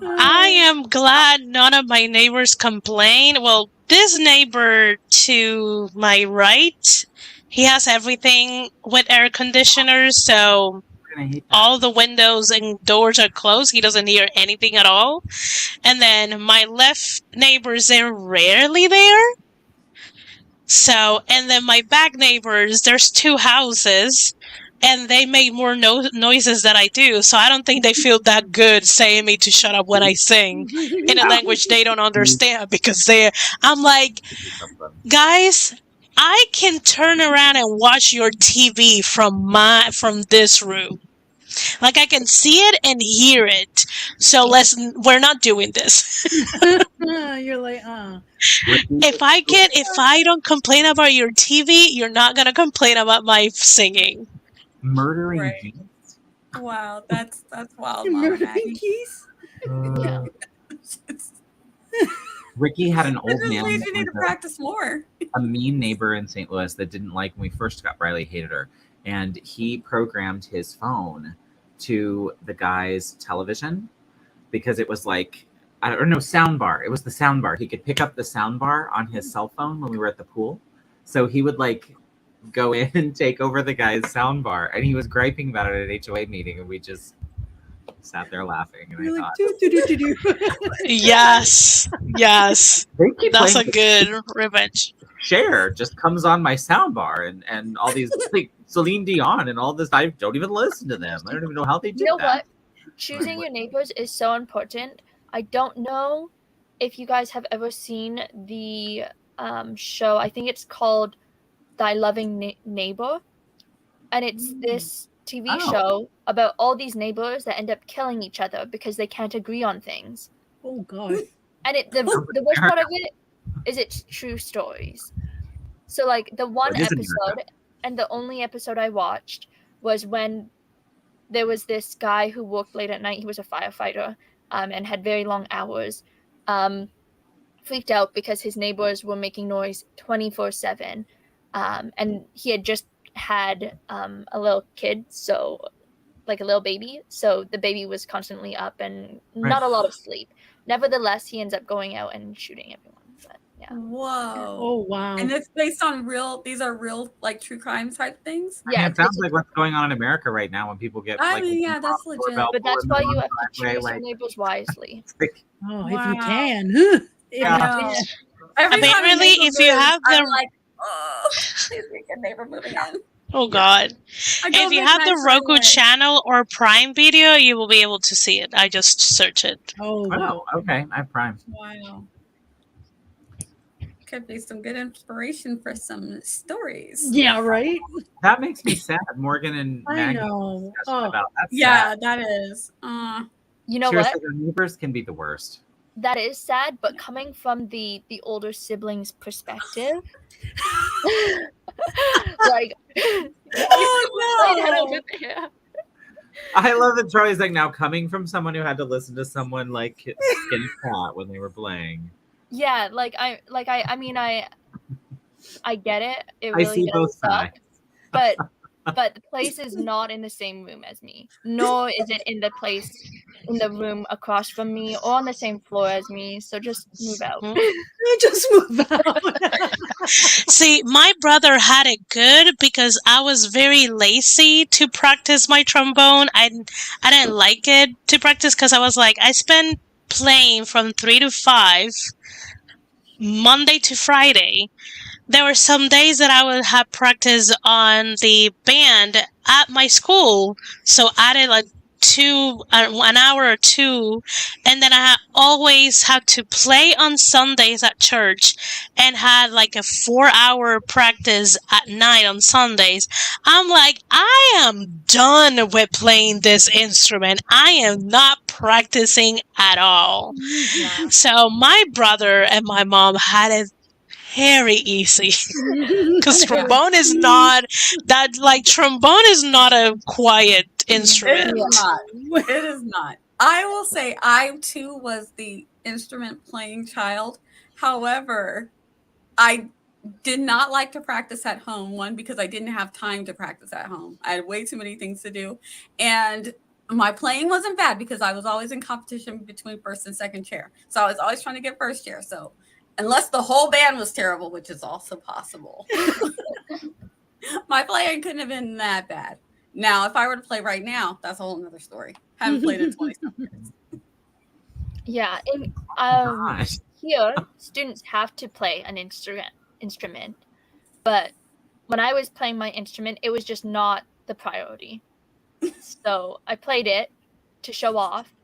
I am glad none of my neighbors complain. Well, this neighbor to my right, he has everything with air conditioners, so I hate that. all the windows and doors are closed. He doesn't hear anything at all. And then my left neighbors, they're rarely there. So, and then my back neighbors, there's 2 houses, and they make more noises than I do. So I don't think they feel that good saying me to shut up when I sing in a language they don't understand because I'm like, guys, I can turn around and watch your TV from this room. Like I can see it and hear it. So we're not doing this. You're like, If I don't complain about your TV, you're not gonna complain about my singing. Murdering Right. geese? Wow, that's wild, you're Mama murdering Maggie. geese? Yeah. Ricky had an It old just man means that you need to was practice more. a mean neighbor in St. Louis that didn't like when we first got Riley, hated her. And he programmed his phone to the guy's television because it was like, I don't know, soundbar. It was the soundbar. He could pick up the soundbar on his cell phone when we were at the pool. So he would like go in and take over the guy's soundbar. And he was griping about it at an HOA meeting. And we just sat there laughing. And You're I like, thought, do. Yes. they keep That's a playing good revenge. Cher just comes on my soundbar and all these like Celine Dion and all this. I don't even listen to them. I don't even know how they do You know that. what? Choosing your neighbors is so important. I don't know if you guys have ever seen the show. I think it's called Thy Loving Neighbor. And it's this TV Oh. show about all these neighbors that end up killing each other because they can't agree on things. Oh God. And the worst part of it is it's true stories. So like the one It is episode, and the only episode I watched was when there was this guy who worked late at night. He was a firefighter and had very long hours. Freaked out because his neighbors were making noise 24/7. And he had just had a little kid, so like a little baby. So the baby was constantly up and not a lot of sleep. Nevertheless, he ends up going out and shooting everyone. But yeah. Whoa. Oh wow. And it's based on these are real like true crime type things. Yeah, it sounds it's- like what's going on in America right now when people get I like mean, yeah, that's legit. But that's why you have to driveway, choose your like- neighbors wisely. Oh, if Wow. you can. If Yeah. you I know. can. Every I mean, time a really, neighbor if you moves, have I'm the- like, oh, please make a neighbor moving in. Oh God! I go If you make have the mine right Roku away. channel or Prime Video, you will be able to see it. I just search it. Oh wow. Oh, okay. I have Prime. Wow. Could be some good inspiration for some stories. Yeah, right? That makes me sad. Morgan and I Maggie know. discussion Oh. about that's Yeah, sad. that is. You know Seriously, what? their neighbors can be the worst. That is sad, but coming from the older siblings' perspective, like, Oh no! yeah. I love that Charlie's like now coming from someone who had to listen to someone like skin a cat when they were playing. Yeah, I mean, I get it. It I really see does both suck. sides. But but the place is not in the same room as me, nor is it in the room across from me or on the same floor as me. So just move out. Just move out. See, my brother had it good because I was very lazy to practice my trombone. I didn't like it to practice because I was like, I spend playing from 3 to 5, Monday to Friday. There were some days that I would have practice on the band at my school. So I did like an hour or two, and then I always had to play on Sundays at church and had like a 4-hour practice at night on Sundays. I'm like, I am done with playing this instrument. I am not practicing at all. Yeah. So my brother and my mom had it very easy because trombone is not a quiet instrument. It is not. It is not. I will say I too was the instrument playing child. However, I did not like to practice at home. One, because I didn't have time to practice at home. I had way too many things to do. And my playing wasn't bad because I was always in competition between first and second chair. So I was always trying to get first chair. So unless the whole band was terrible, which is also possible, my playing couldn't have been that bad. Now, if I were to play right now, that's a whole nother story. Haven't played in 20-something years. Yeah, and Gosh. here students have to play an instrument, but when I was playing my instrument, it was just not the priority. So I played it to show off,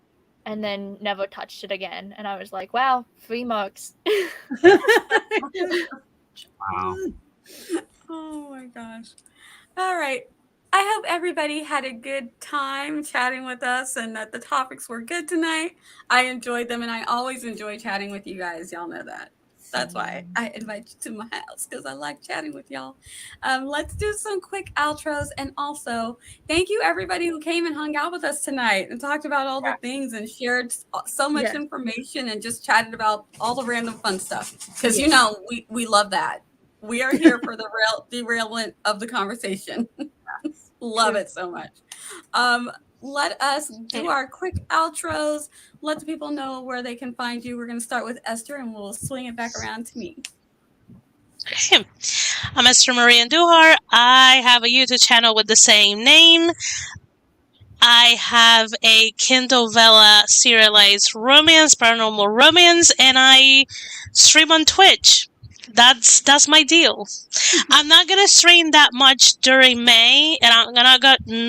and then never touched it again. And I was like, wow, 3 marks. Wow. Oh my gosh. All right. I hope everybody had a good time chatting with us and that the topics were good tonight. I enjoyed them, and I always enjoy chatting with you guys. Y'all know that. That's why I invite you to my house, because I like chatting with y'all. Let's do some quick outros. And also, thank you everybody who came and hung out with us tonight and talked about all the things and shared so much information and just chatted about all the random fun stuff. Because you know, we love that. We are here for the derailment of the conversation. Love it so much. Let us do our quick outros. Let the people know where they can find you. We're going to start with Esther, and we'll swing it back around to me. Okay. I'm Esther Marie Andujar. I have a YouTube channel with the same name. I have a Kindle Vella serialized romance, paranormal romance, and I stream on Twitch. That's my deal. I'm not gonna stream that much during May, and I'm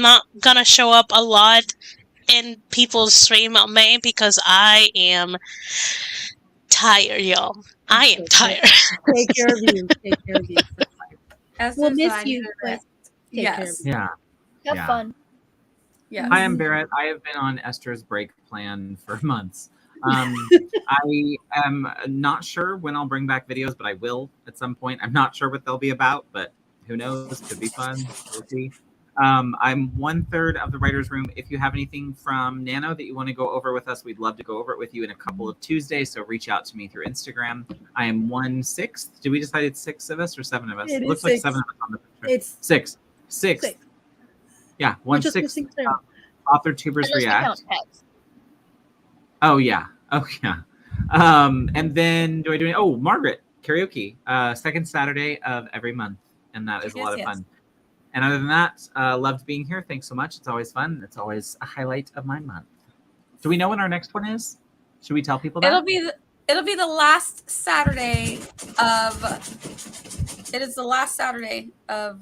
not gonna show up a lot in people's stream on May because I am tired, y'all. I am tired. Take care of you. Take care of you. Esther, We'll miss so I you, hear but that. take care of Yes. you. Yeah. Have fun. Yes. Hi, I'm Barrett. I have been on Esther's break plan for months. I am not sure when I'll bring back videos, but I will at some point. I'm not sure what they'll be about, but who knows? Could be fun. We'll see. I'm 1/3 of the writer's room. If you have anything from Nano that you want to go over with us, we'd love to go over it with you in a couple of Tuesdays. So reach out to me through Instagram. I am 1/6. Did we decide it's 6 of us or 7 of us? It is looks like 6. 7 of us on the picture. It's 6. Yeah, We're just 1/6. missing 3. Authortubers Unless you React. count pets. Oh yeah. And then Margaret karaoke, second Saturday of every month, and that is a lot of fun. And other than that, loved being here. Thanks so much. It's always fun. It's always a highlight of my month. Do we know when our next one is? Should we tell people that? It'll be the last Saturday of. It is the last Saturday of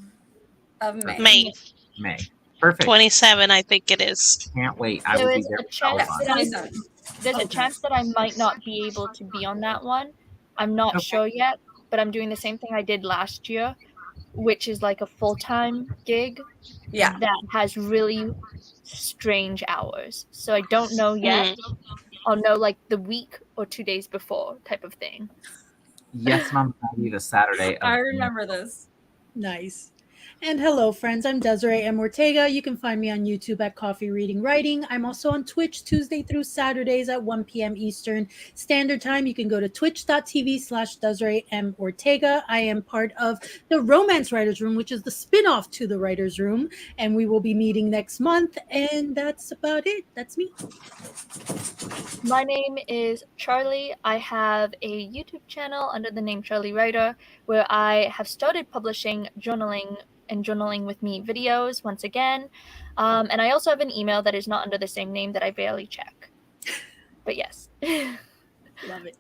May. May. Perfect. 27, I think it is. Can't wait. I There will be is there. a chance with that there's a chance that I might not be able to be on that one. I'm not sure yet, but I'm doing the same thing I did last year, which is like a full-time gig. Yeah. That has really strange hours. So I don't know yet. I'll know like the week or 2 days before type of thing. Yes, Mom. The Saturday. I remember this. Nice. And hello, friends. I'm Desiree M. Ortega. You can find me on YouTube at Coffee Reading Writing. I'm also on Twitch Tuesday through Saturdays at 1 p.m. Eastern Standard Time. You can go to twitch.tv/Desiree M. Ortega. I am part of the Romance Writers Room, which is the spinoff to the Writers Room. And we will be meeting next month. And that's about it. That's me. My name is Charliee. I have a YouTube channel under the name Charliee Writer, where I have started publishing journaling and journaling with me videos once again. And I also have an email that is not under the same name that I barely check. But yes. Love it.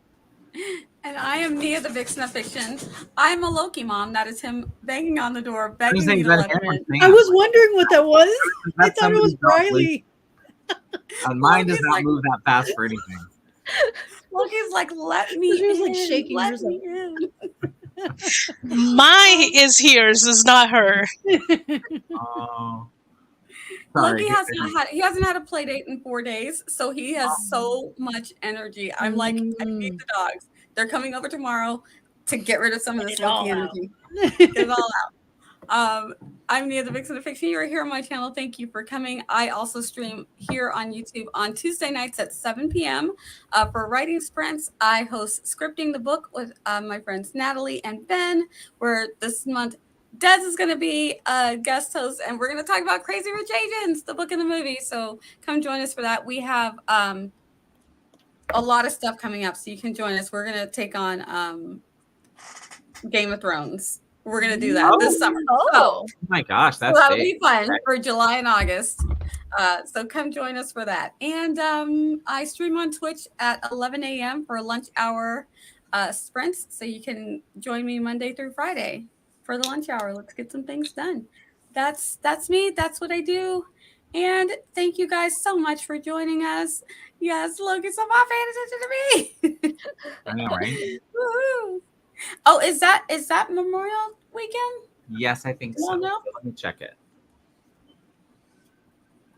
And I am Nia the Vixen of Fiction. I'm a Loki mom. That is him banging on the door, I begging was me saying to that let him Hammer's in. name. I was wondering what that was. I That's thought it was somebody's dog, Riley. Mine does Loki's not like- move that fast for anything. Loki's like, let me She was, like, in, shaking let herself. me in. My is hers, is not her. Oh. Sorry. Loki hasn't had a play date in 4 days, so he has so much energy. I'm like, I need the dogs. They're coming over tomorrow to get rid of some of this Get it all Loki out. energy. Get it all out. I'm Nia the Vixen of Fiction. You are here on my channel. Thank you for coming. I also stream here on YouTube on Tuesday nights at 7 p.m. For writing sprints. I host Scripting the Book with my friends Natalie and Ben, where this month Des is going to be a guest host, and we're going to talk about Crazy Rich Asians, the book and the movie. So come join us for that. We have a lot of stuff coming up, so you can join us. We're going to take on Game of Thrones. We're going to do that this summer. Oh. Oh my gosh, that's That'll big. be fun for July and August. So come join us for that. And I stream on Twitch at 11 a.m. for lunch hour sprints. So you can join me Monday through Friday for the lunch hour. Let's get some things done. That's me. That's what I do. And thank you guys so much for joining us. Yes, Logan, so much paying attention to me. I know, right? Woohoo. Oh, is that Memorial Weekend? Yes, I think so. Well, no. Let me check it.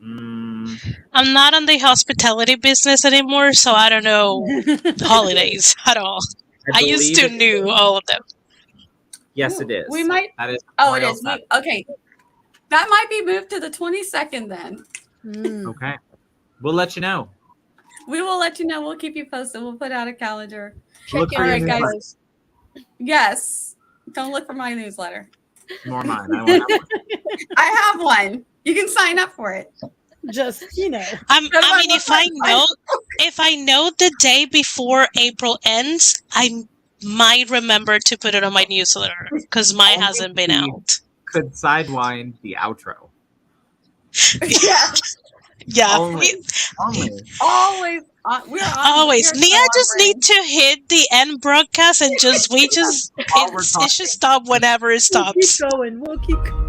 I'm not in the hospitality business anymore, so I don't know holidays at all. I used to believe it- knew all of them. Yes, it is. We might. That is. Oh, it Memorial is. Saturday. Okay. That might be moved to the 22nd then. Okay. We'll let you know. We will let you know. We'll keep you posted. We'll put out a calendar. Look Check for in, your guys. newsletter. Yes. Don't look for my newsletter. More mine. I won't have one. I have one. You can sign up for it. Just, you know. I mean, if I know the day before April ends, I might remember to put it on my newsletter because mine hasn't been out. Could sidewind the outro. Yeah. Yeah, Only. Always. We're on. always. we're Nia so on just brand. need to hit the end broadcast and it should stop whenever it We'll stops. keep going. We'll keep going.